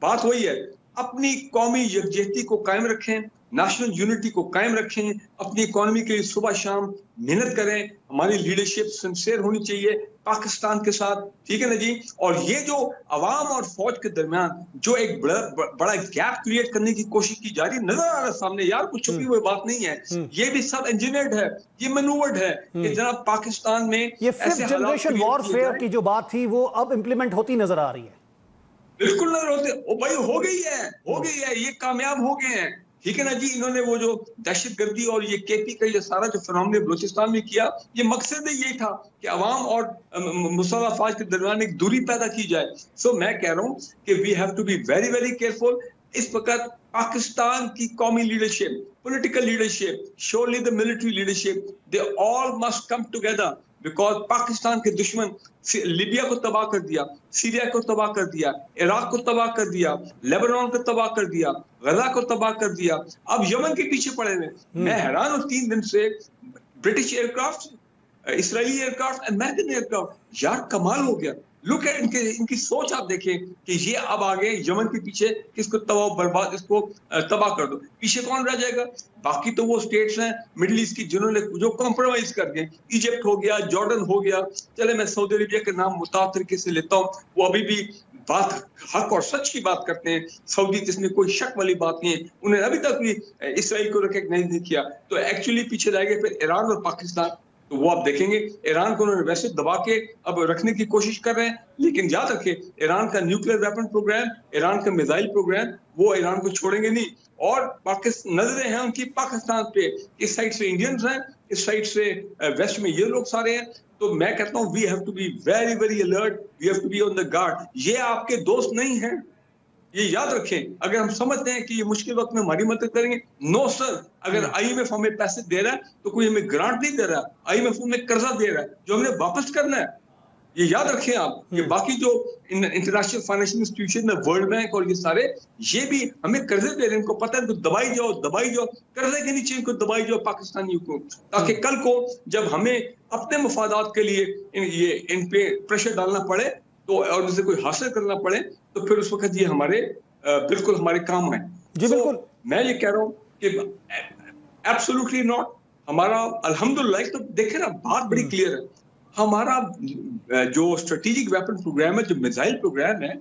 बात वही है, अपनी कौमी यकजहती को कायम रखें, नेशनल यूनिटी को कायम रखें, अपनी इकोनॉमी के लिए सुबह शाम मेहनत करें, हमारी लीडरशिप सिंसियर होनी चाहिए पाकिस्तान के साथ, ठीक है ना जी। और ये जो अवाम और फौज के दरमियान जो एक बड़ा गैप क्रिएट करने की कोशिश की जा रही है, नजर आ रहा है सामने यार, कुछ छुपी हुई बात नहीं है, ये भी सब इंजीनियर्ड है, ये मैन्यूवर्ड है कि जनाब पाकिस्तान में ये फिफ्थ जनरेशन वॉरफेयर की जो बात थी वो अब इंप्लीमेंट होती नजर आ रही है। बिल्कुल नजर होते, ओ भाई हो गई है, ये कामयाब हो गए हैं, ठीक है ना जी। इन्होंने वो जो दहशतगर्दी और ये केपी का ये सारा जो फिनोमेना बलूचिस्तान में किया, ये मकसद ही यही था कि अवाम और मुसल्लह अफवाज के दरमियान एक दूरी पैदा की जाए। सो मैं कह रहा हूँ कि we have to be very very careful. इस वक्त पाकिस्तान की कौमी leadership, political leadership, surely the military leadership, they all must come together, because Pakistan के दुश्मन लीबिया को तबाह कर दिया, सीरिया को तबाह कर दिया, इराक को तबाह कर दिया, लेबनान को तबाह कर दिया, गजा को तबाह कर दिया, अब यमन के पीछे पड़े हुए। मैं हैरान हूं, 3 दिन से British aircraft, Israeli aircraft, American aircraft, यार कमाल हो गया। लुक एट इनकी सोच, आप देखें कि ये अब आगे यमन के पीछे किसको तबाह बर्बाद, इसको तबाह कर दो, पीछे कौन रह जाएगा? बाकी तो वो स्टेट्स हैं मिडिल ईस्ट की जिन्होंने जो कॉम्प्रोमाइज कर गए, इजिप्ट हो गया, जॉर्डन हो गया, चले मैं सऊदी अरेबिया के नाम मुताब तरीके से लेता हूँ, वो अभी भी बात हक और सच की बात करते हैं। सऊदी जिसमें कोई शक वाली बात नहीं है, उन्हें अभी तक भी इसराइल को रिकॉग्नाइज नहीं किया, तो एक्चुअली पीछे रह गए फिर ईरान और पाकिस्तान। तो वो आप देखेंगे ईरान को उन्होंने वैसे दबा के अब रखने की कोशिश कर रहे हैं, लेकिन याद रखें ईरान का न्यूक्लियर वेपन प्रोग्राम, ईरान का मिसाइल प्रोग्राम, वो ईरान को छोड़ेंगे नहीं। और पाकिस्तान नजरें हैं उनकी पाकिस्तान पे, इस साइड से इंडियंस हैं, इस साइड से वेस्ट में ये लोग सारे हैं। तो मैं कहता हूँ we have to be very very alert, we have to be on the guard. ये आपके दोस्त नहीं है, ये याद रखें। अगर हम समझते हैं कि ये मुश्किल वक्त में हमारी मदद करेंगे, नो सर। अगर आईएमएफ हमें पैसे दे रहा है तो कोई हमें ग्रांट नहीं दे रहा, आईएमएफ हमें कर्जा दे रहा है जो हमने वापस करना है। ये याद रखें आप कि बाकी जो इंटरनेशनल फाइनेंशियल इंस्टीट्यूशन है, वर्ल्ड बैंक और ये सारे, ये भी हमें कर्जे दे रहे हैं। इनको पता है इनको दबाई जाओ, कर्जे के नीचे इनको दबाई जाओ पाकिस्तानियों को, ताकि कल को जब हमें अपने मफादात के लिए इन पे प्रेशर डालना पड़े तो और उसे कोई हासिल करना पड़े तो फिर उस वक्त ये हमारे बिल्कुल हमारे काम है। जी बिल्कुल, मैं ये कह रहा हूँ कि एब्सोल्युटली नॉट। हमारा अल्हम्दुलिल्लाह, तो देखे ना बात बड़ी क्लियर है, हमारा जो स्ट्रेटेजिक वेपन प्रोग्राम है, जो मिसाइल प्रोग्राम है,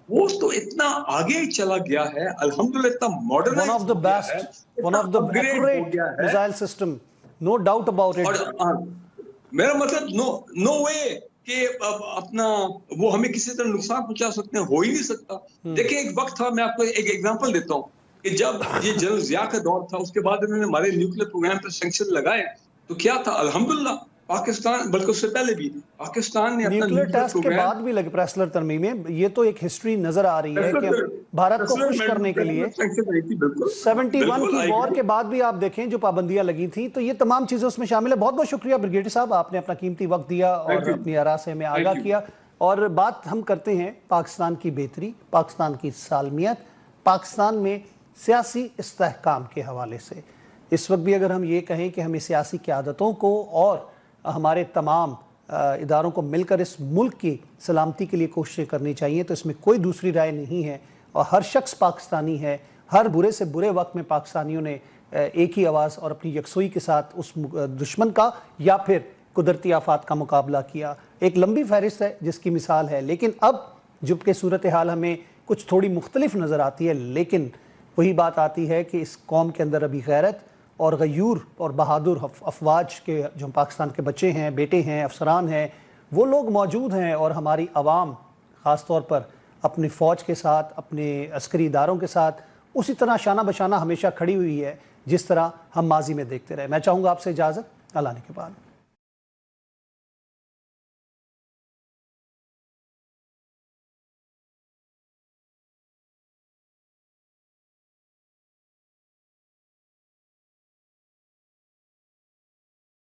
वो तो इतना आगे चला गया है अल्हम्दुलिल्लाह, इतना modern, one of the best, one of the accurate missile system, no doubt about it. मेरा मतलब नो वे कि अपना वो हमें किसी तरह नुकसान पहुंचा सकते हैं, हो ही नहीं सकता। देखिए एक वक्त था, मैं आपको एक एग्जांपल देता हूँ कि जब ये जनरल जिया का दौर था, उसके बाद इन्होंने हमारे न्यूक्लियर प्रोग्राम पर सैंक्शन लगाए, तो क्या था, अल्हम्दुलिल्लाह पाकिस्तान, बल्कि उससे पहले भी पाकिस्तान ने अपना न्यूक्लियर न्यूक्लियर टेस्ट के प्रोग्राम बाद भी लगे प्रेसलर तरमीम में, ये तो एक हिस्ट्री नजर आ रही है कि भारत को खुश करने के लिए 71 की वॉर के बाद भी आप देखें जो पाबंदियां लगी थी, तो ये तमाम चीजें उसमें शामिल है। बहुत बहुत शुक्रिया ब्रिगेडियर साहब, आपने अपना कीमती वक्त दिया और अपनी आरा से हमें आगाह किया। और बात हम करते हैं पाकिस्तान की बेहतरी, पाकिस्तान की सालमियत, पाकिस्तान में सियासी इस्तेहकाम के हवाले से। इस वक्त भी अगर हम ये कहें कि हमें सियासी क़यादतों को और हमारे तमाम इदारों को मिलकर इस मुल्क की सलामती के लिए कोशिशें करनी चाहिए, तो इसमें कोई दूसरी राय नहीं है। और हर शख्स पाकिस्तानी है। हर बुरे से बुरे वक्त में पाकिस्तानियों ने एक ही आवाज़ और अपनी यकसुई के साथ उस दुश्मन का या फिर कुदरती आफात का मुकाबला किया। एक लंबी फहरिस्त है जिसकी मिसाल है, लेकिन अब जबकि सूरत हाल हमें कुछ थोड़ी मुख्तलिफ नज़र आती है, लेकिन वही बात आती है कि इस कौम के अंदर अभी गैरत और गयूर और बहादुर अफवाज के जो पाकिस्तान के बच्चे हैं, बेटे हैं, अफसरान हैं, वो लोग मौजूद हैं। और हमारी आवाम ख़ास तौर पर अपनी फ़ौज के साथ, अपने अस्करी इदारों के साथ उसी तरह शाना बशाना हमेशा खड़ी हुई है जिस तरह हम माजी में देखते रहे। मैं चाहूँगा आपसे इजाज़त, अल्लाह ने के बाद।